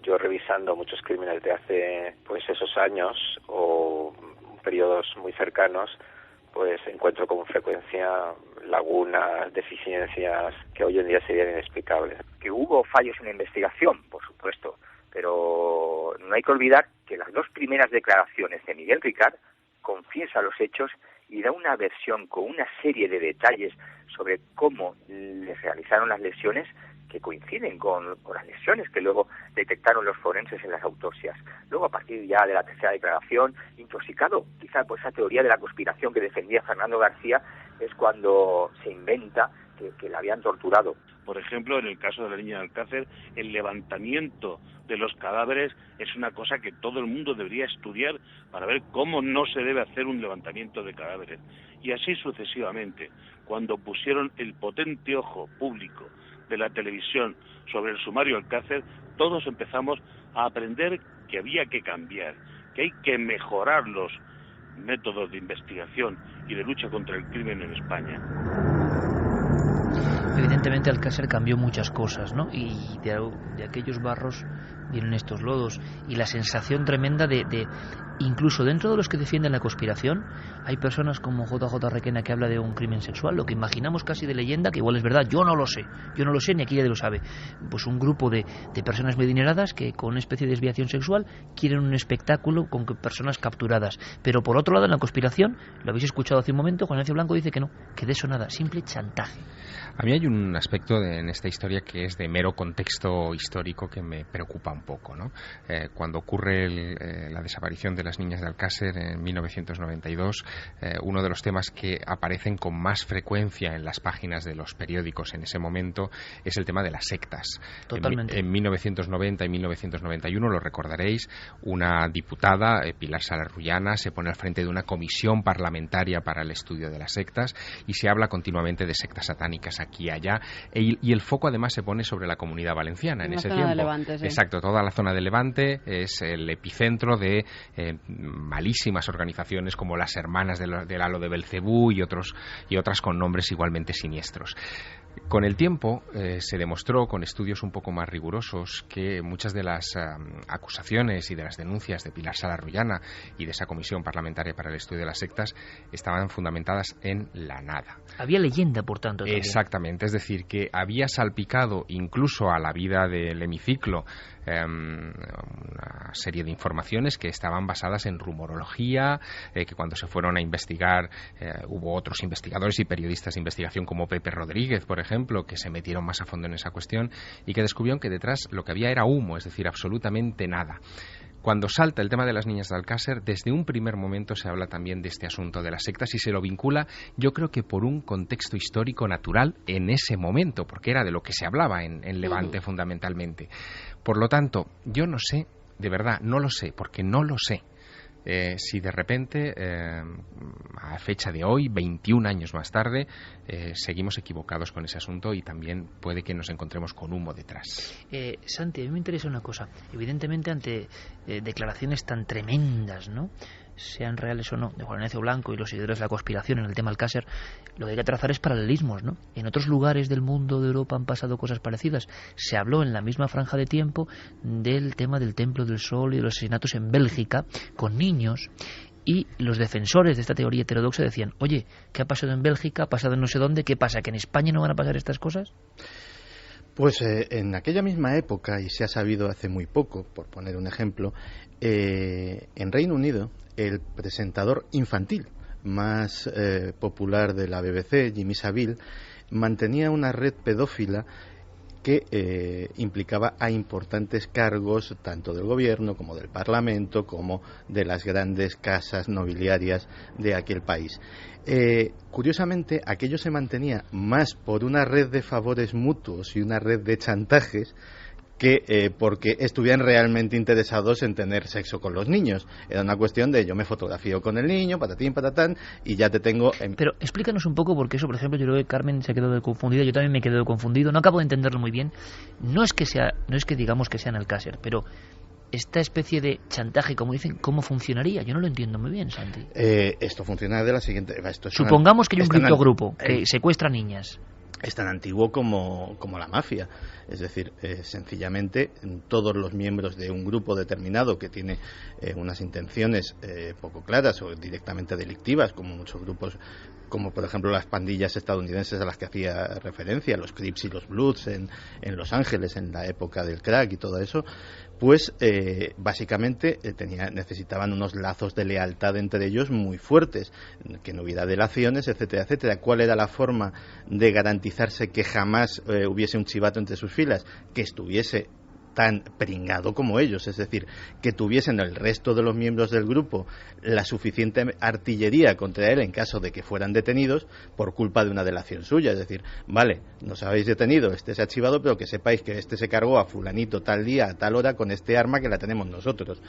Yo revisando muchos crímenes de hace pues esos años o periodos muy cercanos, pues encuentro con frecuencia lagunas, deficiencias que hoy en día serían inexplicables. Que hubo fallos en la investigación, por supuesto, pero no hay que olvidar que las 2 primeras declaraciones de Miguel Ricard confiesa los hechos y da una versión con una serie de detalles sobre cómo le realizaron las lesiones que coinciden con las lesiones que luego detectaron los forenses en las autopsias. Luego, a partir ya de la tercera declaración, intoxicado quizá por esa teoría de la conspiración que defendía Fernando García, es cuando se inventa que la habían torturado. Por ejemplo, en el caso de la niña de Alcácer, el levantamiento de los cadáveres es una cosa que todo el mundo debería estudiar para ver cómo no se debe hacer un levantamiento de cadáveres. Y así sucesivamente, cuando pusieron el potente ojo público de la televisión sobre el sumario Alcácer, todos empezamos a aprender que había que cambiar, que hay que mejorar los métodos de investigación y de lucha contra el crimen en España. Evidentemente Alcácer cambió muchas cosas, ¿no? Y de aquellos barros vienen estos lodos y la sensación tremenda de incluso dentro de los que defienden la conspiración hay personas como JJ Requena que habla de un crimen sexual, lo que imaginamos casi de leyenda, que igual es verdad, yo no lo sé ni aquí nadie lo sabe. Pues un grupo de personas muy adineradas que con una especie de desviación sexual quieren un espectáculo con personas capturadas, pero por otro lado en la conspiración, lo habéis escuchado hace un momento, Juan Ignacio Blanco dice que no, que de eso nada, simple chantaje. A mí hay un aspecto en esta historia que es de mero contexto histórico que me preocupa un poco, ¿no? Cuando ocurre la desaparición de las niñas de Alcácer en 1992, uno de los temas que aparecen con más frecuencia en las páginas de los periódicos en ese momento es el tema de las sectas. Totalmente. En 1990 y 1991, lo recordaréis, una diputada, Pilar Sala Rullana, se pone al frente de una comisión parlamentaria para el estudio de las sectas y se habla continuamente de sectas satánicas aquí y allá, y el foco además se pone sobre la Comunidad Valenciana en ese tiempo. De Levante, sí. Exacto, toda la zona de Levante es el epicentro de malísimas organizaciones como las Hermanas del Halo de Belcebú y otras con nombres igualmente siniestros. Con el tiempo se demostró, con estudios un poco más rigurosos, que muchas de las acusaciones y de las denuncias de Pilar Sala Rullana y de esa comisión parlamentaria para el estudio de las sectas estaban fundamentadas en la nada. Había leyenda, por tanto. También. Exactamente, es decir, que había salpicado incluso a la vida del hemiciclo una serie de informaciones que estaban basadas en rumorología, que cuando se fueron a investigar hubo otros investigadores y periodistas de investigación como Pepe Rodríguez, por ejemplo, que se metieron más a fondo en esa cuestión y que descubrieron que detrás lo que había era humo, es decir, absolutamente nada. Cuando salta el tema de las niñas de Alcácer, desde un primer momento se habla también de este asunto de las sectas y se lo vincula, yo creo que por un contexto histórico natural en ese momento, porque era de lo que se hablaba en Levante fundamentalmente. Por lo tanto, yo no sé, de verdad, no lo sé, porque no lo sé. Si de repente, a fecha de hoy, 21 años más tarde, seguimos equivocados con ese asunto y también puede que nos encontremos con humo detrás. Santi, a mí me interesa una cosa. Evidentemente, ante declaraciones tan tremendas, ¿no?, sean reales o no, de Juan Ignacio Blanco y los seguidores de la conspiración en el tema Alcácer, lo que hay que trazar es paralelismos, ¿no? En otros lugares del mundo, de Europa, han pasado cosas parecidas. Se habló en la misma franja de tiempo del tema del Templo del Sol y de los asesinatos en Bélgica con niños, y los defensores de esta teoría heterodoxa decían, oye, ¿qué ha pasado en Bélgica? ¿Ha pasado en no sé dónde? ¿Qué pasa? ¿Que en España no van a pasar estas cosas? Pues en aquella misma época, y se ha sabido hace muy poco, por poner un ejemplo, en Reino Unido, el presentador infantil más popular de la BBC, Jimmy Savile, mantenía una red pedófila que implicaba a importantes cargos tanto del gobierno como del parlamento como de las grandes casas nobiliarias de aquel país. Curiosamente, aquello se mantenía más por una red de favores mutuos y una red de chantajes que porque estuvieran realmente interesados en tener sexo con los niños. Era una cuestión de yo me fotografío con el niño, patatín, patatán, y ya te tengo... Pero explícanos un poco, porque eso, por ejemplo, yo creo que Carmen se ha quedado confundida, yo también me he quedado confundido, no acabo de entenderlo muy bien. No es que digamos que sea en Alcácer, pero esta especie de chantaje, como dicen, ¿cómo funcionaría? Yo no lo entiendo muy bien, Santi. Esto funciona de la siguiente... Supongamos que hay un grupo que secuestra niñas. Es tan antiguo como la mafia. Es decir, sencillamente todos los miembros de un grupo determinado que tiene unas intenciones poco claras o directamente delictivas, como muchos grupos, como por ejemplo las pandillas estadounidenses a las que hacía referencia, los Crips y los Bloods en Los Ángeles en la época del crack y todo eso, pues básicamente necesitaban unos lazos de lealtad entre ellos muy fuertes, que no hubiera delaciones, etcétera, etcétera. ¿Cuál era la forma de garantizarse que jamás hubiese un chivato entre sus filas? Que estuviese tan pringado como ellos, es decir, que tuviesen el resto de los miembros del grupo la suficiente artillería contra él en caso de que fueran detenidos por culpa de una delación suya. Es decir, vale, nos habéis detenido, este se ha chivado, pero que sepáis que este se cargó a fulanito tal día, a tal hora, con este arma que la tenemos nosotros.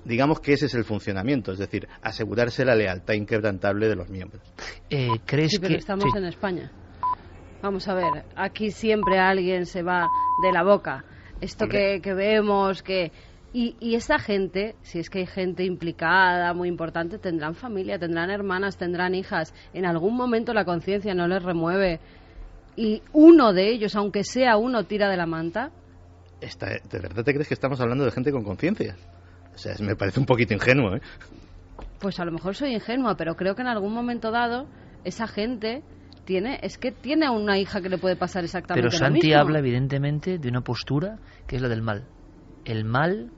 Digamos que ese es el funcionamiento, es decir, asegurarse la lealtad inquebrantable de los miembros. ¿Crees pero que estamos en España? Vamos a ver, aquí siempre alguien se va de la boca. Esto que vemos, y esa gente, si es que hay gente implicada, muy importante, tendrán familia, tendrán hermanas, tendrán hijas. En algún momento la conciencia no les remueve y uno de ellos, aunque sea uno, tira de la manta. ¿De verdad te crees que estamos hablando de gente con conciencia? O sea, me parece un poquito ingenuo, ¿eh? Pues a lo mejor soy ingenua, pero creo que en algún momento dado esa gente... tiene una hija que le puede pasar exactamente lo mismo. Pero Santi habla evidentemente de una postura que es la del mal. El mal,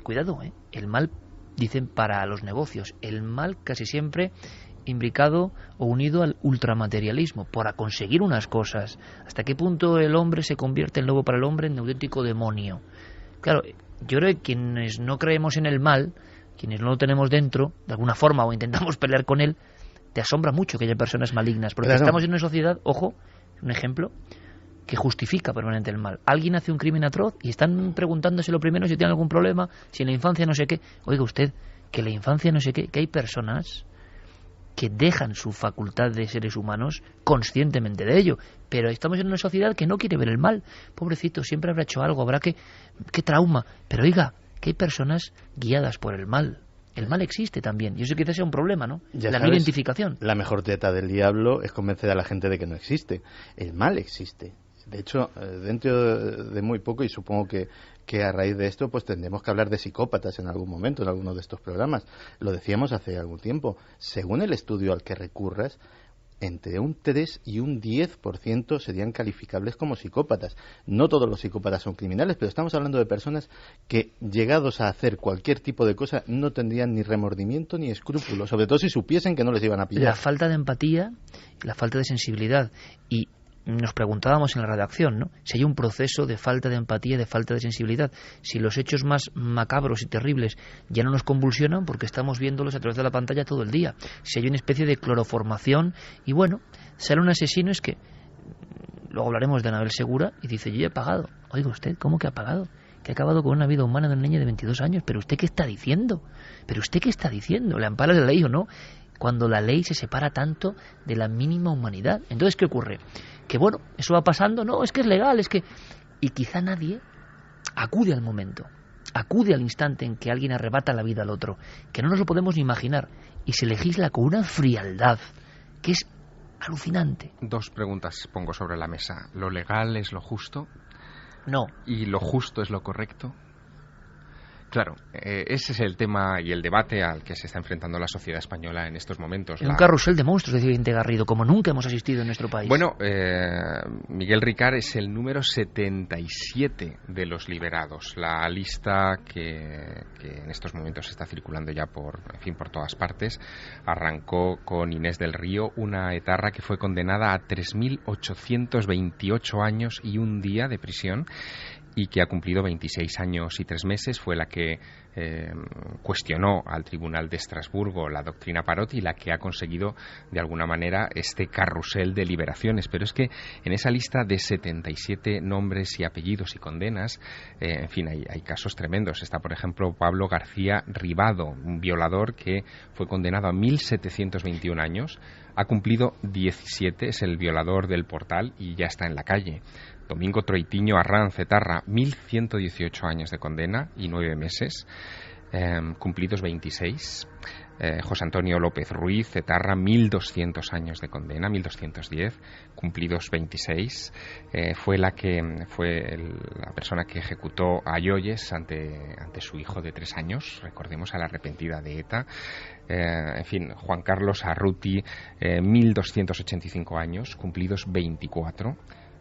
cuidado, el mal, dicen, para los negocios, el mal casi siempre imbricado o unido al ultramaterialismo, para conseguir unas cosas. ¿Hasta qué punto el hombre se convierte en lobo para el hombre, en auténtico demonio? Claro, yo creo que quienes no creemos en el mal, quienes no lo tenemos dentro, de alguna forma, o intentamos pelear con él, te asombra mucho que haya personas malignas, porque claro, estamos en una sociedad, ojo, un ejemplo, que justifica permanente el mal. Alguien hace un crimen atroz y están preguntándose lo primero si tiene algún problema, si en la infancia no sé qué. Oiga usted, que en la infancia no sé qué, que hay personas que dejan su facultad de seres humanos conscientemente de ello, pero estamos en una sociedad que no quiere ver el mal. Pobrecito, siempre habrá hecho algo, habrá qué trauma, pero oiga, que hay personas guiadas por el mal. El mal existe también, y eso quizás sea un problema, ¿no? Ya la sabes, no identificación. La mejor treta del diablo es convencer a la gente de que no existe. El mal existe. De hecho, dentro de muy poco, y supongo que a raíz de esto, pues tendremos que hablar de psicópatas en algún momento, en alguno de estos programas. Lo decíamos hace algún tiempo. Según el estudio al que recurras, entre un 3 y un 10% serían calificables como psicópatas. No todos los psicópatas son criminales, pero estamos hablando de personas que, llegados a hacer cualquier tipo de cosa, no tendrían ni remordimiento ni escrúpulos, sobre todo si supiesen que no les iban a pillar. La falta de empatía, la falta de sensibilidad. Y nos preguntábamos en la redacción, ¿no?, si hay un proceso de falta de empatía, de falta de sensibilidad, si los hechos más macabros y terribles ya no nos convulsionan porque estamos viéndolos a través de la pantalla todo el día, si hay una especie de cloroformación y bueno, sale un asesino, es que luego hablaremos de Anabel Segura y dice, yo he pagado. Oiga usted, ¿cómo que ha pagado? Que ha acabado con una vida humana de una niña de 22 años. ¿Pero usted qué está diciendo? ¿Pero usted qué está diciendo? ¿Le ampara la ley o no? Cuando la ley se separa tanto de la mínima humanidad. Entonces, ¿qué ocurre? Que bueno, eso va pasando, no, es que es legal, es que... Y quizá nadie acude al momento, acude al instante en que alguien arrebata la vida al otro, que no nos lo podemos ni imaginar, y se legisla con una frialdad que es alucinante. Dos preguntas pongo sobre la mesa. ¿Lo legal es lo justo? No. ¿Y lo justo es lo correcto? Claro, ese es el tema y el debate al que se está enfrentando la sociedad española en estos momentos. Un carrusel de monstruos, decía Vicente Garrido, como nunca hemos asistido en nuestro país. Bueno, Miguel Ricard es el número 77 de los liberados. La lista que en estos momentos está circulando ya por todas partes, arrancó con Inés del Río, una etarra que fue condenada a 3.828 años y un día de prisión, y que ha cumplido 26 años y 3 meses, fue la que cuestionó al Tribunal de Estrasburgo la doctrina Parot y la que ha conseguido de alguna manera este carrusel de liberaciones. Pero es que en esa lista de 77 nombres y apellidos y condenas, en fin, hay casos tremendos. Está, por ejemplo, Pablo García Ribado, un violador que fue condenado a 1.721 años, ha cumplido 17, es el violador del Portal y ya está en la calle. Domingo Troitiño Arranz Etarra, 1.118 años de condena y 9 meses, cumplidos 26. José Antonio López Ruiz Etarra, 1.200 años de condena, 1.210, cumplidos 26. Fue la persona que ejecutó a Yoyes ante su hijo de 3 años, recordemos, a la arrepentida de ETA. En fin, Juan Carlos Arruti, 1.285 años, cumplidos 24.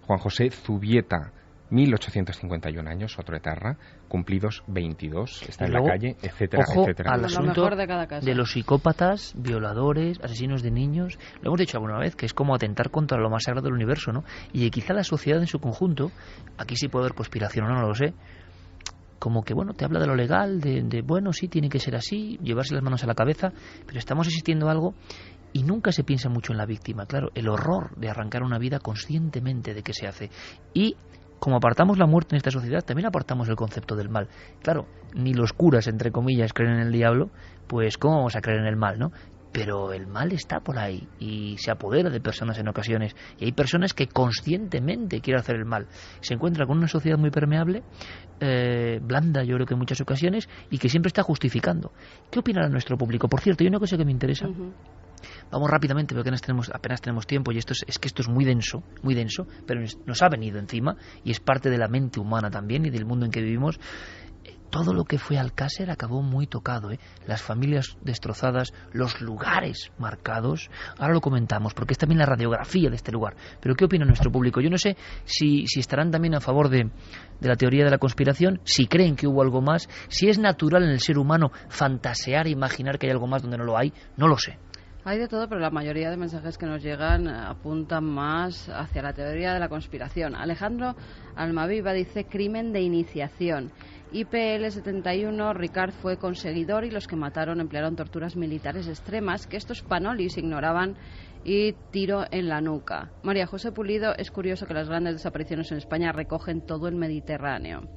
Juan José Zubieta, 1.851 años, otro etarra, cumplidos 22, está en la calle, etcétera, ojo etcétera. Al asunto de los psicópatas, violadores, asesinos de niños. Lo hemos dicho alguna vez, que es como atentar contra lo más sagrado del universo, ¿no? Y quizá la sociedad en su conjunto, aquí sí puede haber conspiración o no, no lo sé, como que, bueno, te habla de lo legal, de bueno, sí, tiene que ser así, llevarse las manos a la cabeza, pero estamos asistiendo a algo y nunca se piensa mucho en la víctima. Claro, el horror de arrancar una vida conscientemente de que se hace. Y como apartamos la muerte en esta sociedad, también apartamos el concepto del mal. Claro, ni los curas, entre comillas, creen en el diablo, pues ¿cómo vamos a creer en el mal, no? Pero el mal está por ahí y se apodera de personas en ocasiones. Y hay personas que conscientemente quieren hacer el mal. Se encuentra con una sociedad muy permeable, blanda, yo creo que en muchas ocasiones, y que siempre está justificando. ¿Qué opinará nuestro público? Por cierto, hay una cosa que me interesa. Vamos rápidamente, porque apenas tenemos tiempo, y esto es muy denso, pero nos ha venido encima, y es parte de la mente humana también y del mundo en que vivimos. Todo lo que fue Alcácer acabó muy tocado, las familias destrozadas, los lugares marcados. Ahora lo comentamos, porque es también la radiografía de este lugar. Pero ¿qué opina nuestro público? Yo no sé si estarán también a favor de la teoría de la conspiración, si creen que hubo algo más, si es natural en el ser humano fantasear e imaginar que hay algo más donde no lo hay, no lo sé. Hay de todo, pero la mayoría de mensajes que nos llegan apuntan más hacia la teoría de la conspiración. Alejandro Almaviva dice crimen de iniciación. IPL71, Ricard fue conseguidor y los que mataron emplearon torturas militares extremas que estos panolis ignoraban y tiro en la nuca. María José Pulido, es curioso que las grandes desapariciones en España recogen todo el Mediterráneo.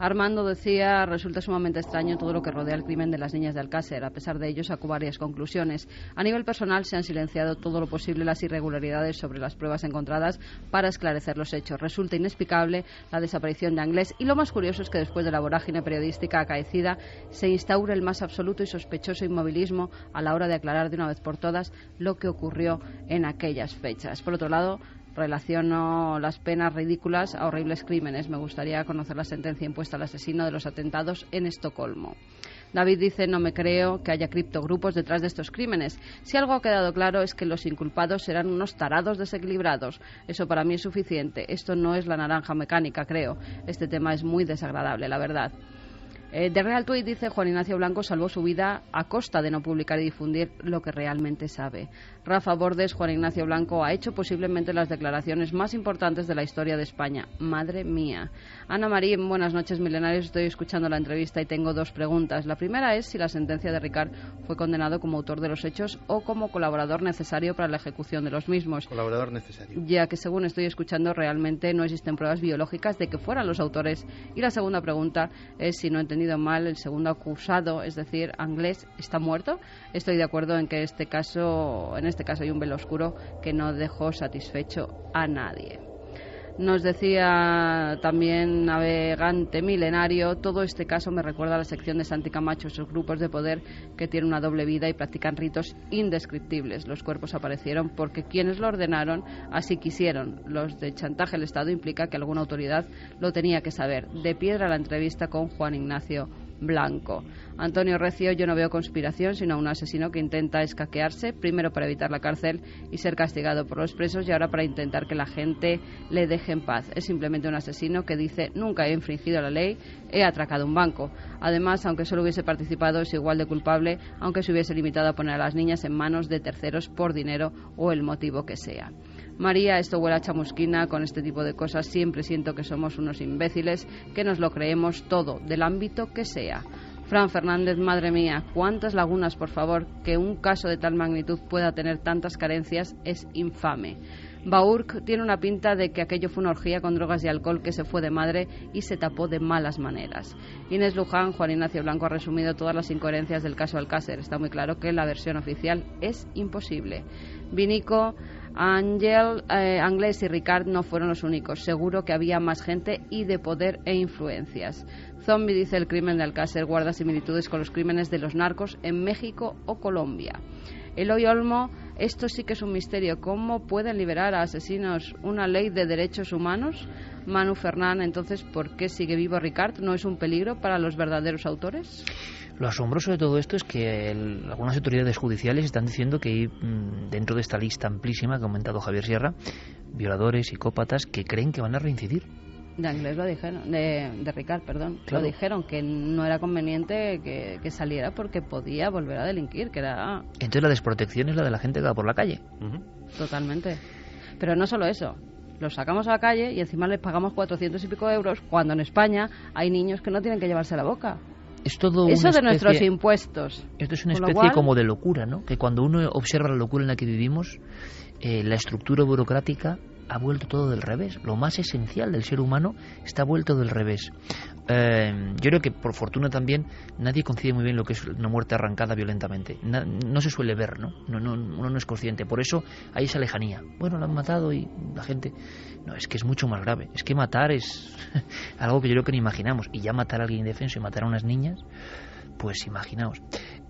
Armando decía, resulta sumamente extraño todo lo que rodea el crimen de las niñas de Alcácer. A pesar de ello, sacó varias conclusiones. A nivel personal, se han silenciado todo lo posible las irregularidades sobre las pruebas encontradas para esclarecer los hechos. Resulta inexplicable la desaparición de Anglés y lo más curioso es que después de la vorágine periodística acaecida se instaura el más absoluto y sospechoso inmovilismo a la hora de aclarar de una vez por todas lo que ocurrió en aquellas fechas. Por otro lado, relaciono las penas ridículas a horribles crímenes. Me gustaría conocer la sentencia impuesta al asesino de los atentados en Estocolmo. David dice: no me creo que haya criptogrupos detrás de estos crímenes. Si algo ha quedado claro es que los inculpados serán unos tarados desequilibrados. Eso para mí es suficiente. Esto no es la naranja mecánica, creo. Este tema es muy desagradable, la verdad. De Real Tweet dice: Juan Ignacio Blanco salvó su vida a costa de no publicar y difundir lo que realmente sabe. Rafa Bordes: Juan Ignacio Blanco ha hecho posiblemente las declaraciones más importantes de la historia de España. Madre mía. Ana María: buenas noches, milenarios. Estoy escuchando la entrevista y tengo dos preguntas. La primera es si la sentencia de Ricard fue condenado como autor de los hechos o como colaborador necesario para la ejecución de los mismos. Colaborador necesario. Ya que según estoy escuchando realmente no existen pruebas biológicas de que fueran los autores. Y la segunda pregunta es si no he entendido mal, el segundo acusado, es decir, Anglés, ¿está muerto? Estoy de acuerdo en que en este caso hay un velo oscuro que no dejó satisfecho a nadie. Nos decía también Navegante Milenario: todo este caso me recuerda a la sección de Santi Camacho, esos grupos de poder que tienen una doble vida y practican ritos indescriptibles. Los cuerpos aparecieron porque quienes lo ordenaron así quisieron. Los de chantaje al Estado implica que alguna autoridad lo tenía que saber. De piedra la entrevista con Juan Ignacio Blanco. Antonio Recio: yo no veo conspiración, sino un asesino que intenta escaquearse, primero para evitar la cárcel y ser castigado por los presos, y ahora para intentar que la gente le deje en paz. Es simplemente un asesino que dice: nunca he infringido la ley, he atracado un banco. Además, aunque solo hubiese participado, es igual de culpable, aunque se hubiese limitado a poner a las niñas en manos de terceros por dinero o el motivo que sea. María: esto huele a chamusquina. Con este tipo de cosas siempre siento que somos unos imbéciles, que nos lo creemos todo, del ámbito que sea. Fran Fernández: madre mía, cuántas lagunas, por favor, que un caso de tal magnitud pueda tener tantas carencias es infame. Baurk: tiene una pinta de que aquello fue una orgía con drogas y alcohol que se fue de madre y se tapó de malas maneras. Inés Luján: Juan Ignacio Blanco ha resumido todas las incoherencias del caso Alcácer. Está muy claro que la versión oficial es imposible. Vinico: Ángel, Anglés y Ricard no fueron los únicos. Seguro que había más gente y de poder e influencias. Zombie dice: el crimen de Alcácer guarda similitudes con los crímenes de los narcos en México o Colombia. Eloy Olmo: esto sí que es un misterio. ¿Cómo pueden liberar a asesinos? ¿Una ley de derechos humanos? Manu Fernán: entonces, ¿por qué sigue vivo Ricard? ¿No es un peligro para los verdaderos autores? Lo asombroso de todo esto es que algunas autoridades judiciales están diciendo que hay, dentro de esta lista amplísima que ha comentado Javier Sierra, violadores, psicópatas que creen que van a reincidir. De Anglés lo dijeron, de Ricard, perdón. Claro. Lo dijeron, que no era conveniente que saliera porque podía volver a delinquir, que era... Entonces la desprotección es la de la gente que va por la calle. Totalmente. Pero no solo eso. Los sacamos a la calle y encima les pagamos 400 y pico euros, cuando en España hay niños que no tienen que llevarse la boca. Es todo eso una de especie, nuestros impuestos. Esto es una especie como de locura, ¿no? Que cuando uno observa la locura en la que vivimos, la estructura burocrática ha vuelto todo del revés. Lo más esencial del ser humano está vuelto del revés. Yo creo que por fortuna también nadie concibe muy bien lo que es una muerte arrancada violentamente. No se suele ver, ¿no? Uno no es consciente. Por eso hay esa lejanía. Bueno, lo han matado y la gente... No, es que es mucho más grave. Es que matar es algo que yo creo que no imaginamos. Y ya matar a alguien indefenso y matar a unas niñas, pues imaginaos.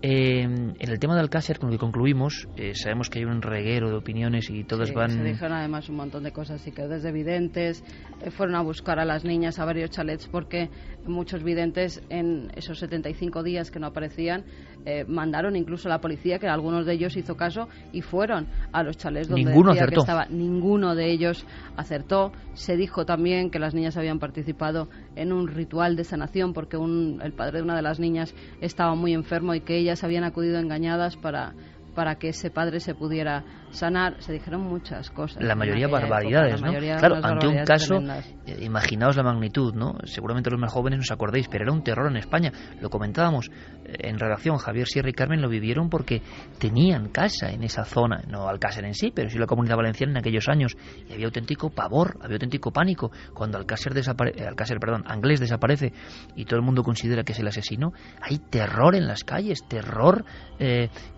En el tema de Alcácer, con lo que concluimos, sabemos que hay un reguero de opiniones y todas van... Se dijeron además un montón de cosas, y que desde videntes fueron a buscar a las niñas a varios chalets, porque muchos videntes en esos 75 días que no aparecían mandaron incluso a la policía, que algunos de ellos hizo caso y fueron a los chalets donde ninguno decía acertó. que estaba. Ninguno de ellos acertó. Se dijo también que las niñas habían participado en un ritual de sanación porque el padre de una de las niñas estaba muy enfermo y que ellas habían acudido engañadas para que ese padre se pudiera sanar. Se dijeron muchas cosas. La mayoría barbaridades, época, ¿no? Claro, ante un caso, tremendas. Imaginaos la magnitud, ¿no? Seguramente los más jóvenes no os acordéis, pero era un terror en España. Lo comentábamos en redacción, Javier Sierra y Carmen lo vivieron porque tenían casa en esa zona, no Alcácer en sí, pero sí la Comunidad Valenciana en aquellos años, y había auténtico pavor, había auténtico pánico. Cuando Anglés desaparece y todo el mundo considera que es el asesino, hay terror en las calles, terror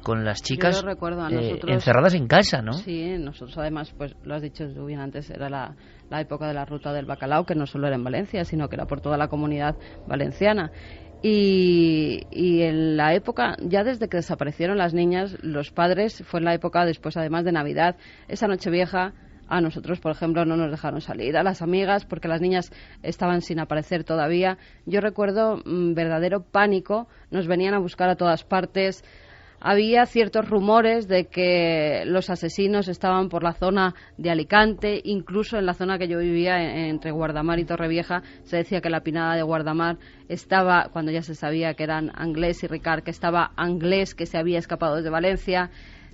con las chicas Yo lo recuerdo, a nosotros, encerradas en casa, ¿no? Sí, nosotros además, pues lo has dicho tú bien antes, era la época de la ruta del bacalao, que no solo era en Valencia, sino que era por toda la comunidad valenciana. Y en la época, ya desde que desaparecieron las niñas, los padres, fue en la época después además de Navidad, esa Nochevieja, A nosotros, por ejemplo, no nos dejaron salir, a las amigas, porque las niñas estaban sin aparecer todavía. Yo recuerdo verdadero pánico, nos venían a buscar a todas partes. Había ciertos rumores de que los asesinos estaban por la zona de Alicante, incluso en la zona que yo vivía, entre Guardamar y Torrevieja, se decía que la pinada de Guardamar estaba, cuando ya se sabía que eran Anglés y Ricard, que estaba Anglés, que se había escapado desde Valencia.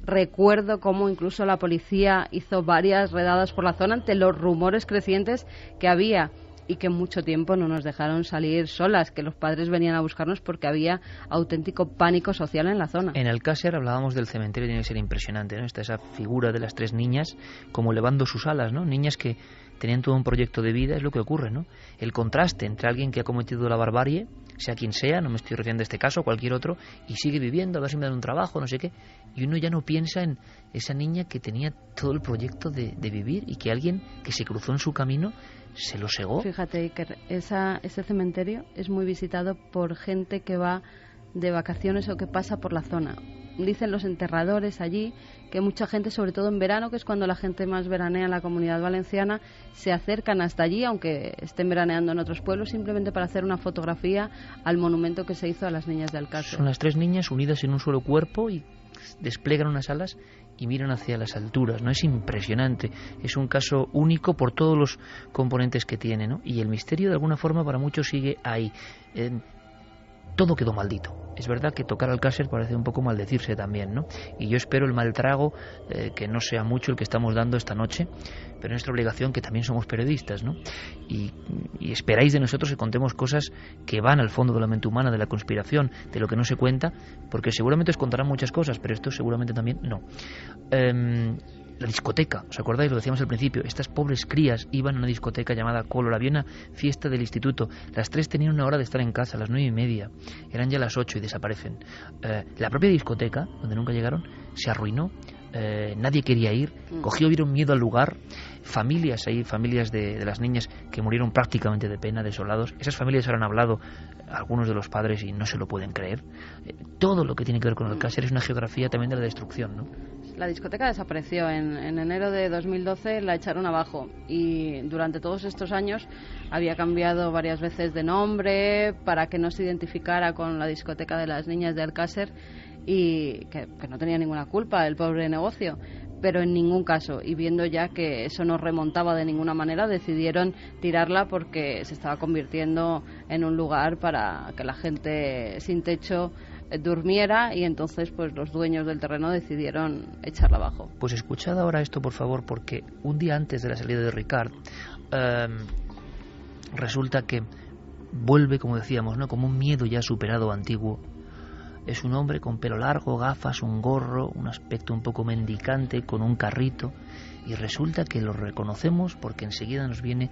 Recuerdo cómo incluso la policía hizo varias redadas por la zona ante los rumores crecientes que había, y que mucho tiempo no nos dejaron salir solas, que los padres venían a buscarnos porque había auténtico pánico social en la zona. En Alcácer hablábamos del cementerio, tiene que ser impresionante, ¿no? Está esa figura de las 3 niñas como elevando sus alas, ¿no? Niñas que tenían todo un proyecto de vida, es lo que ocurre, ¿no? El contraste entre alguien que ha cometido la barbarie, sea quien sea, no me estoy refiriendo a este caso, cualquier otro, y sigue viviendo, a ver si me dan un trabajo, no sé qué, y uno ya no piensa en esa niña que tenía todo el proyecto de vivir, y que alguien que se cruzó en su camino se lo segó. Fíjate, Iker, ese cementerio es muy visitado por gente que va de vacaciones o que pasa por la zona. Dicen los enterradores allí que mucha gente, sobre todo en verano, que es cuando la gente más veranea en la Comunidad Valenciana, se acercan hasta allí, aunque estén veraneando en otros pueblos, simplemente para hacer una fotografía al monumento que se hizo a las niñas de Alcácer. Son las 3 niñas unidas en un solo cuerpo y desplegan unas alas y miran hacia las alturas, ¿no? Es impresionante, es un caso único por todos los componentes que tiene, ¿no? Y el misterio de alguna forma para muchos sigue ahí. Todo quedó maldito. Es verdad que tocar Alcácer parece un poco maldecirse también, ¿no? Y yo espero el mal trago, que no sea mucho el que estamos dando esta noche, pero es nuestra obligación, que también somos periodistas, ¿no? Y esperáis de nosotros que contemos cosas que van al fondo de la mente humana, de la conspiración, de lo que no se cuenta, porque seguramente os contarán muchas cosas, pero esto seguramente también no. La discoteca, ¿os acordáis? Lo decíamos al principio, estas pobres crías iban a una discoteca llamada Color, había una fiesta del instituto, las 3 tenían una hora de estar en casa, a las 9:30, eran ya las 8 y desaparecen. La propia discoteca, donde nunca llegaron, se arruinó, nadie quería ir, vieron miedo al lugar, familias ahí, familias de las niñas que murieron prácticamente de pena, desolados. Esas familias ahora han hablado algunos de los padres y no se lo pueden creer. Todo lo que tiene que ver con Alcácer es una geografía también de la destrucción, ¿no? La discoteca desapareció en enero de 2012, la echaron abajo, y durante todos estos años había cambiado varias veces de nombre para que no se identificara con la discoteca de las niñas de Alcácer, y que no tenía ninguna culpa el pobre negocio, pero en ningún caso, y viendo ya que eso no remontaba de ninguna manera, decidieron tirarla porque se estaba convirtiendo en un lugar para que la gente sin techo durmiera, y entonces pues los dueños del terreno decidieron echarla abajo. Pues escuchad ahora esto, por favor, porque un día antes de la salida de Ricard, resulta que vuelve, como decíamos, ¿no?, como un miedo ya superado, antiguo. Es un hombre con pelo largo, gafas, un gorro, un aspecto un poco mendicante, con un carrito, y resulta que lo reconocemos porque enseguida nos viene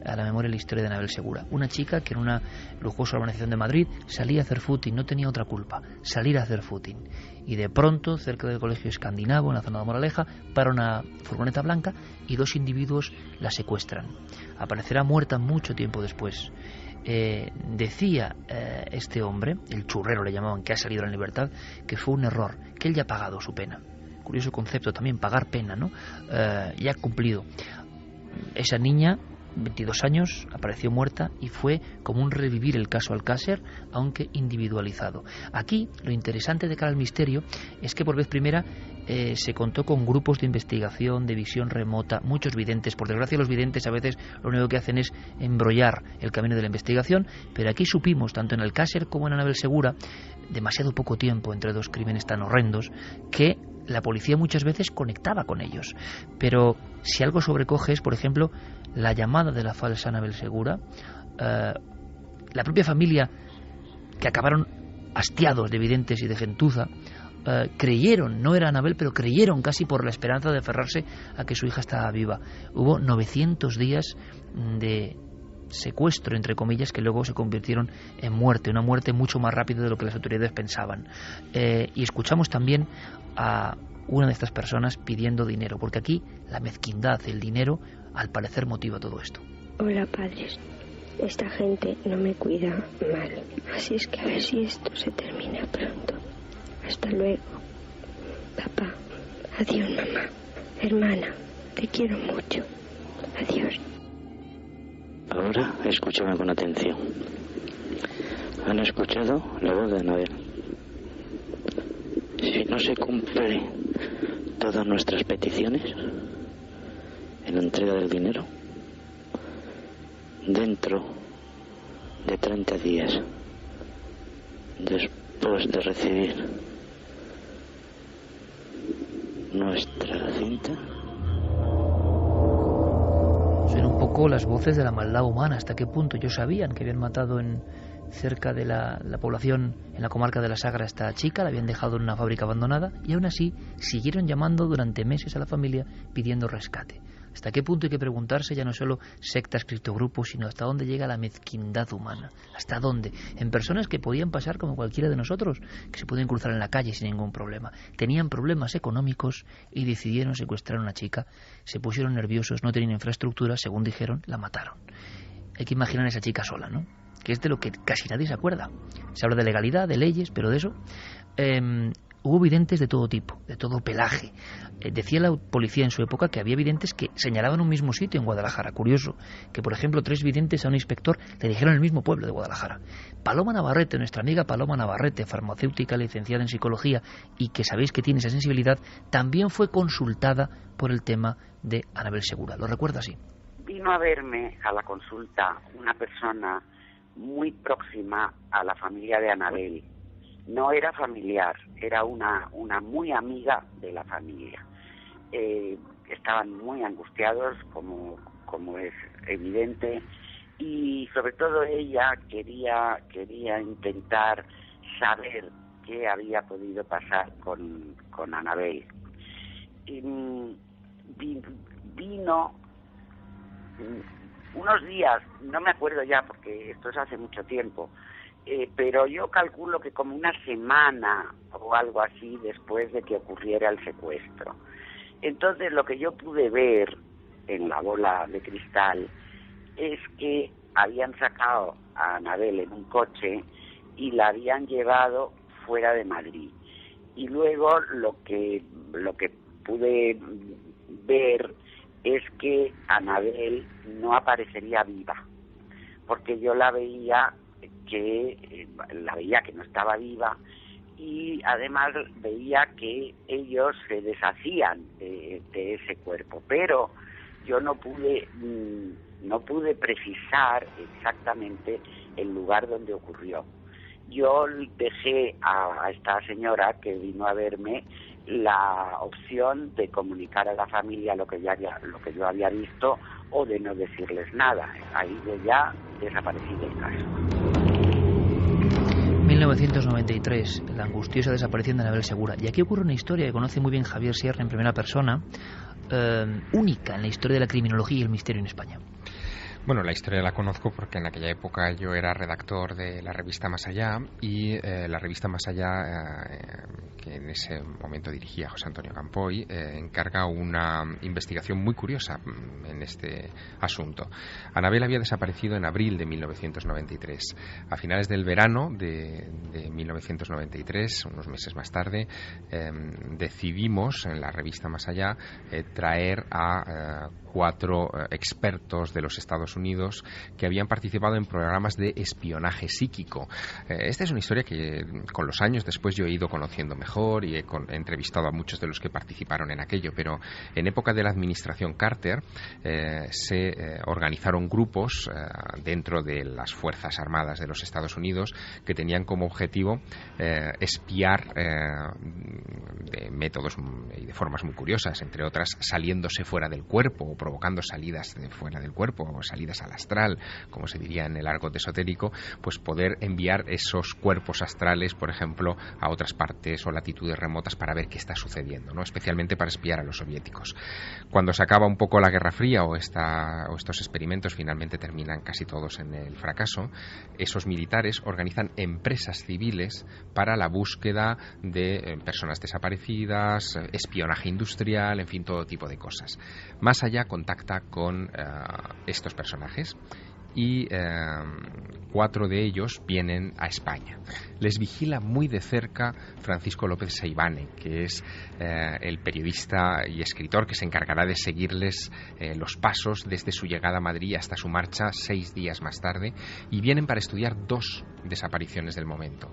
a la memoria la historia de Anabel Segura, una chica que en una lujosa urbanización de Madrid salía a hacer footing, no tenía otra culpa, salir a hacer footing, y de pronto, cerca del colegio escandinavo, en la zona de Moraleja, para una furgoneta blanca y 2 individuos la secuestran. Aparecerá muerta mucho tiempo después. Decía este hombre, el churrero le llamaban, que ha salido en libertad, que fue un error, que él ya ha pagado su pena. Curioso concepto también, pagar pena, ¿no? Ya ha cumplido. Esa niña, 22 años, apareció muerta y fue como un revivir el caso Alcácer, aunque individualizado. Aquí lo interesante de cara al misterio es que por vez primera se contó con grupos de investigación, de visión remota, muchos videntes. Por desgracia, los videntes a veces lo único que hacen es embrollar el camino de la investigación, pero aquí supimos, tanto en Alcácer como en Anabel Segura, demasiado poco tiempo entre 2 crímenes tan horrendos, que la policía muchas veces conectaba con ellos. Pero si algo sobrecoge es, por ejemplo, la llamada de la falsa Anabel Segura. La propia familia, que acabaron hastiados de videntes y de gentuza, creyeron, no era Anabel, pero creyeron casi por la esperanza de aferrarse a que su hija estaba viva. Hubo 900 días de secuestro, entre comillas, que luego se convirtieron en muerte, una muerte mucho más rápida de lo que las autoridades pensaban. Y escuchamos también a una de estas personas pidiendo dinero, porque aquí la mezquindad, el dinero, al parecer motiva todo esto. Hola, padres. Esta gente no me cuida mal, así es que a ver si esto se termina pronto. Hasta luego. Papá. Adiós, mamá. Hermana. Te quiero mucho. Adiós. Ahora escúchame con atención. ¿Han escuchado la voz de Anabel? Si no se cumplen todas nuestras peticiones en la entrega del dinero, dentro de 30 días, después de recibir nuestra cinta. Son un poco las voces de la maldad humana. ¿Hasta qué punto ellos sabían que habían matado cerca de la población, en la comarca de la Sagra, a esta chica? La habían dejado en una fábrica abandonada y aún así siguieron llamando durante meses a la familia pidiendo rescate. ¿Hasta qué punto hay que preguntarse ya no solo sectas, criptogrupos, sino hasta dónde llega la mezquindad humana? ¿Hasta dónde? En personas que podían pasar como cualquiera de nosotros, que se podían cruzar en la calle sin ningún problema. Tenían problemas económicos y decidieron secuestrar a una chica. Se pusieron nerviosos, no tenían infraestructura, según dijeron, la mataron. Hay que imaginar a esa chica sola, ¿no? Que es de lo que casi nadie se acuerda. Se habla de legalidad, de leyes, pero de eso... Hubo videntes de todo tipo, de todo pelaje. Decía la policía en su época que había videntes que señalaban un mismo sitio en Guadalajara. Curioso, que por ejemplo 3 videntes a un inspector le dijeron el mismo pueblo de Guadalajara. Paloma Navarrete, nuestra amiga Paloma Navarrete, farmacéutica, licenciada en psicología y que sabéis que tiene esa sensibilidad, también fue consultada por el tema de Anabel Segura. ¿Lo recuerda así? Vino a verme a la consulta una persona muy próxima a la familia de Anabel. No era familiar, era una muy amiga de la familia. Estaban muy angustiados, como es evidente, y sobre todo ella quería intentar saber qué había podido pasar con Anabel. Vino unos días, no me acuerdo ya porque esto es hace mucho tiempo, pero yo calculo que como una semana o algo así después de que ocurriera el secuestro. Entonces lo que yo pude ver en la bola de cristal es que habían sacado a Anabel en un coche y la habían llevado fuera de Madrid. Y luego lo que pude ver es que Anabel no aparecería viva, porque yo la veía que no estaba viva, y además veía que ellos se deshacían de ese cuerpo, pero yo no pude precisar exactamente el lugar donde ocurrió. Yo dejé a esta señora que vino a verme la opción de comunicar a la familia lo que yo había visto o de no decirles nada. Ahí yo ya desaparecí del caso. 1993, la angustiosa desaparición de Anabel Segura. Y aquí ocurre una historia que conoce muy bien Javier Sierra en primera persona, única en la historia de la criminología y el misterio en España. Bueno, la historia la conozco porque en aquella época yo era redactor de la revista Más Allá, y la revista Más Allá, que en ese momento dirigía José Antonio Campoy, encarga una investigación muy curiosa en este asunto. Anabel había desaparecido en abril de 1993. A finales del verano de 1993, unos meses más tarde, decidimos en la revista Más Allá traer a 4 expertos de los Estados Unidos que habían participado en programas de espionaje psíquico. Esta es una historia que con los años después yo he ido conociendo mejor y he entrevistado a muchos de los que participaron en aquello, pero en época de la administración Carter se organizaron grupos dentro de las Fuerzas Armadas de los Estados Unidos que tenían como objetivo espiar de métodos y de formas muy curiosas, entre otras saliéndose fuera del cuerpo o provocando salidas de fuera del cuerpo o salidas al astral, como se diría en el argot esotérico, pues poder enviar esos cuerpos astrales, por ejemplo, a otras partes o latitudes remotas para ver qué está sucediendo, ¿no? Especialmente para espiar a los soviéticos. Cuando se acaba un poco la Guerra Fría o estos experimentos finalmente terminan casi todos en el fracaso, esos militares organizan empresas civiles para la búsqueda de personas desaparecidas, espionaje industrial, en fin, todo tipo de cosas. Más Allá contacta con estos personajes y 4 de ellos vienen a España. Les vigila muy de cerca Francisco López Seivane, que es el periodista y escritor que se encargará de seguirles los pasos desde su llegada a Madrid hasta su marcha 6 días más tarde, y vienen para estudiar 2 desapariciones del momento.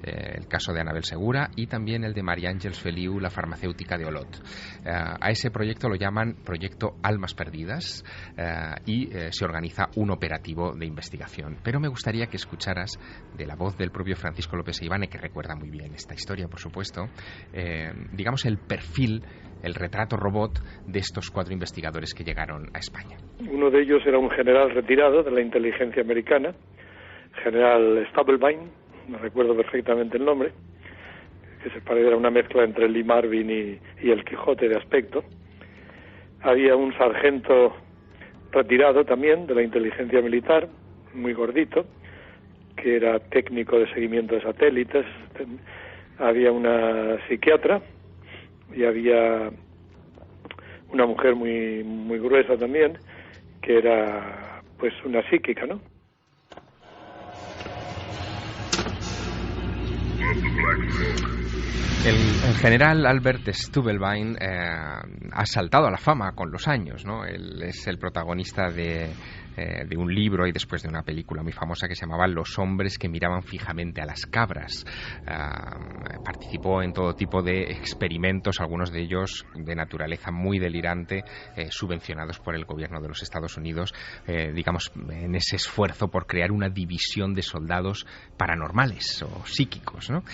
El caso de Anabel Segura y también el de María Ángeles Feliu, la farmacéutica de Olot. A ese proyecto lo llaman Proyecto Almas Perdidas y se organiza un operativo de investigación. Pero me gustaría que escucharas de la voz del propio Francisco López Seivane, que recuerda muy bien esta historia, por supuesto, digamos el perfil, el retrato robot de estos 4 investigadores que llegaron a España. Uno de ellos era un general retirado de la inteligencia americana, general Stubblebine, no recuerdo perfectamente el nombre, que se parecía, era una mezcla entre Lee Marvin y el Quijote de aspecto. Había un sargento retirado también de la inteligencia militar, muy gordito, que era técnico de seguimiento de satélites. Había una psiquiatra y había una mujer muy, muy gruesa también, que era pues una psíquica, ¿no? El general Albert Stubblebine ha saltado a la fama con los años, ¿no? Él es el protagonista de un libro y después de una película muy famosa que se llamaba Los hombres que miraban fijamente a las cabras. Participó en todo tipo de experimentos, algunos de ellos de naturaleza muy delirante, subvencionados por el gobierno de los Estados Unidos, digamos, en ese esfuerzo por crear una división de soldados paranormales o psíquicos, ¿no?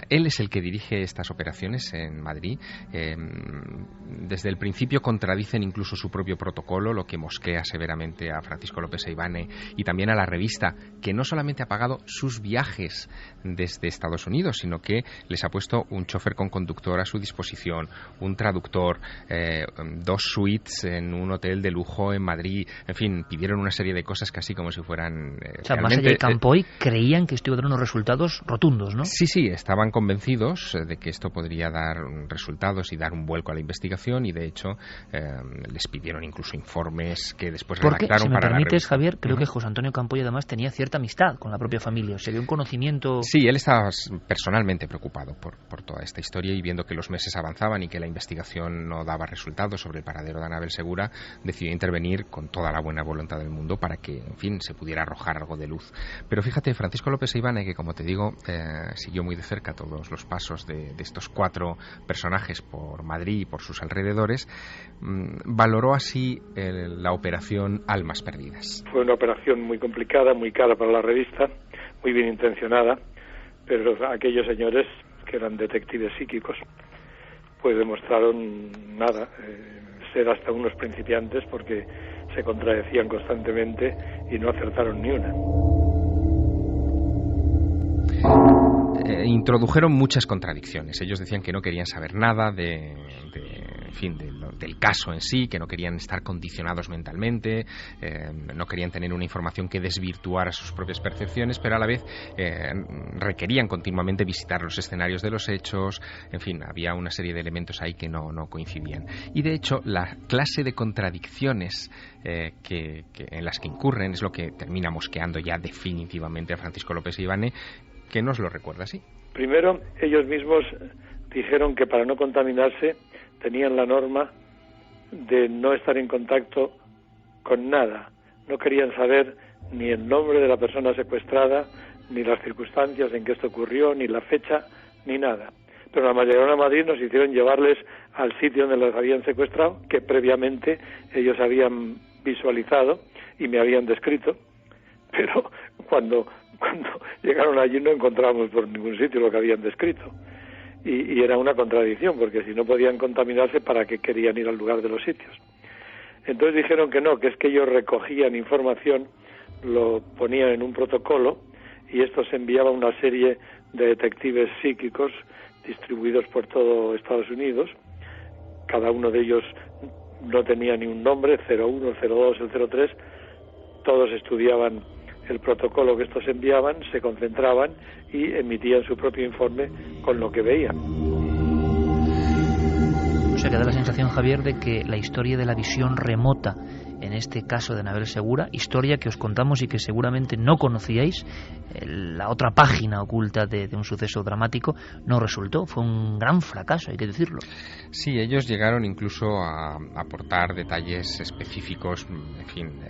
Él es el que dirige estas operaciones en Madrid. Desde el principio contradicen incluso su propio protocolo, lo que mosquea severamente a Francisco López Seivane y también a la revista, que no solamente ha pagado sus viajes desde Estados Unidos, sino que les ha puesto un chofer con conductor a su disposición, un traductor, 2 suites en un hotel de lujo en Madrid. En fin, pidieron una serie de cosas casi como si fueran... o sea, más allá de Campoy, creían que esto iba a dar unos resultados rotundos, ¿no? Sí, estaban convencidos de que esto podría dar resultados y dar un vuelco a la investigación, y de hecho les pidieron incluso informes que después redactaron para la revista. Javier, creo que José Antonio Campoy además tenía cierta amistad con la propia familia, o sea, había un conocimiento... Sí, él estaba personalmente preocupado por toda esta historia, y viendo que los meses avanzaban y que la investigación no daba resultados sobre el paradero de Anabel Segura, decidió intervenir con toda la buena voluntad del mundo para que, en fin, se pudiera arrojar algo de luz. Pero fíjate, Francisco López Seivane, que como te digo, siguió muy de cerca todos los pasos de estos 4 personajes por Madrid y por sus alrededores, valoró así la operación Almas Perdidas. Fue una operación muy complicada, muy cara para la revista, muy bien intencionada, pero aquellos señores, que eran detectives psíquicos, pues demostraron ser hasta unos principiantes, porque se contradecían constantemente y no acertaron ni una. Introdujeron muchas contradicciones. Ellos decían que no querían saber nada del caso en sí, que no querían estar condicionados mentalmente, no querían tener una información que desvirtuara sus propias percepciones, pero a la vez requerían continuamente visitar los escenarios de los hechos. En fin, había una serie de elementos ahí que no coincidían. Y de hecho, la clase de contradicciones en las que incurren es lo que termina mosqueando ya definitivamente a Francisco López Seivane, que nos lo recuerda así. Primero, ellos mismos dijeron que para no contaminarse tenían la norma de no estar en contacto con nada. No querían saber ni el nombre de la persona secuestrada, ni las circunstancias en que esto ocurrió, ni la fecha, ni nada. Pero al llegar a Madrid nos hicieron llevarles al sitio donde los habían secuestrado, que previamente ellos habían visualizado y me habían descrito, pero cuando llegaron allí no encontramos por ningún sitio lo que habían descrito. Y era una contradicción, porque si no podían contaminarse, ¿para qué querían ir al lugar de los sitios? Entonces dijeron que no, que es que ellos recogían información, lo ponían en un protocolo, y esto se enviaba a una serie de detectives psíquicos distribuidos por todo Estados Unidos. Cada uno de ellos no tenía ni un nombre, 01, el 02, el 03, todos estudiaban el protocolo que estos enviaban, se concentraban y emitían su propio informe con lo que veían. O sea, que da la sensación, Javier, de que la historia de la visión remota en este caso de Anabel Segura, historia que os contamos y que seguramente no conocíais. La otra página oculta de un suceso dramático no resultó, fue un gran fracaso, hay que decirlo. Sí, ellos llegaron incluso a aportar detalles específicos, en fin,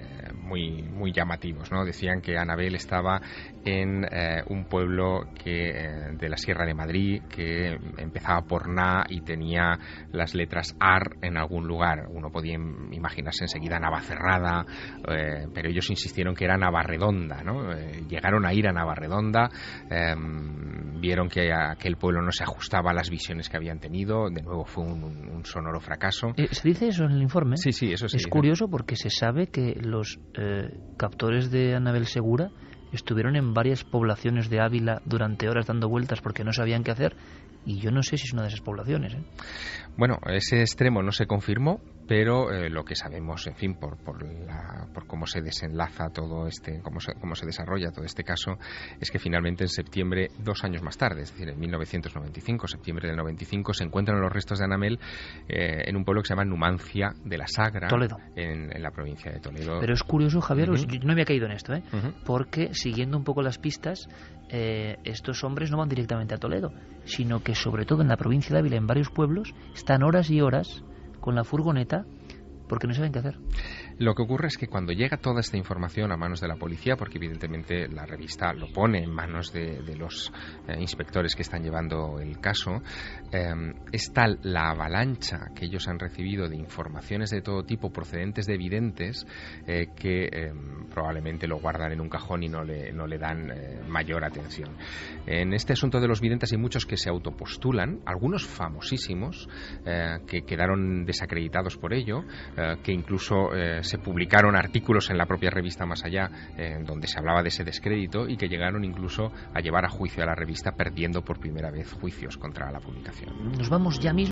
muy llamativos, ¿no? Decían que Anabel estaba en un pueblo de la Sierra de Madrid que empezaba por Na y tenía las letras AR en algún lugar. Uno podía imaginarse enseguida Navacerrada, pero ellos insistieron que era Navarredonda, ¿no? Llegaron a ir a Navarredonda, vieron que aquel pueblo no se ajustaba a las visiones que habían tenido. De nuevo fue un sonoro fracaso. ¿Se dice eso en el informe? Sí, eso se dice. Es curioso porque se sabe que los captores de Anabel Segura estuvieron en varias poblaciones de Ávila durante horas dando vueltas porque no sabían qué hacer, y yo no sé si es una de esas poblaciones. Bueno, ese extremo no se confirmó, pero lo que sabemos, en fin, por cómo se desenlaza todo cómo se desarrolla todo este caso, es que finalmente en septiembre, 2 años más tarde, es decir, en 1995, septiembre del 95, se encuentran los restos de Anabel en un pueblo que se llama Numancia de la Sagra, Toledo, en la provincia de Toledo. Pero es curioso, Javier, yo no había caído en esto, porque siguiendo un poco las pistas, estos hombres no van directamente a Toledo, sino que sobre todo en la provincia de Ávila, en varios pueblos, están horas y horas con la furgoneta porque no saben qué hacer. Lo que ocurre es que cuando llega toda esta información a manos de la policía, porque evidentemente la revista lo pone en manos de los inspectores que están llevando el caso, es tal la avalancha que ellos han recibido de informaciones de todo tipo procedentes de videntes que probablemente lo guardan en un cajón y no le dan mayor atención. En este asunto de los videntes hay muchos que se autopostulan, algunos famosísimos que quedaron desacreditados por ello, que incluso se publicaron artículos en la propia revista Más Allá donde se hablaba de ese descrédito y que llegaron incluso a llevar a juicio a la revista, perdiendo por primera vez juicios contra la publicación. Nos vamos ya mismo.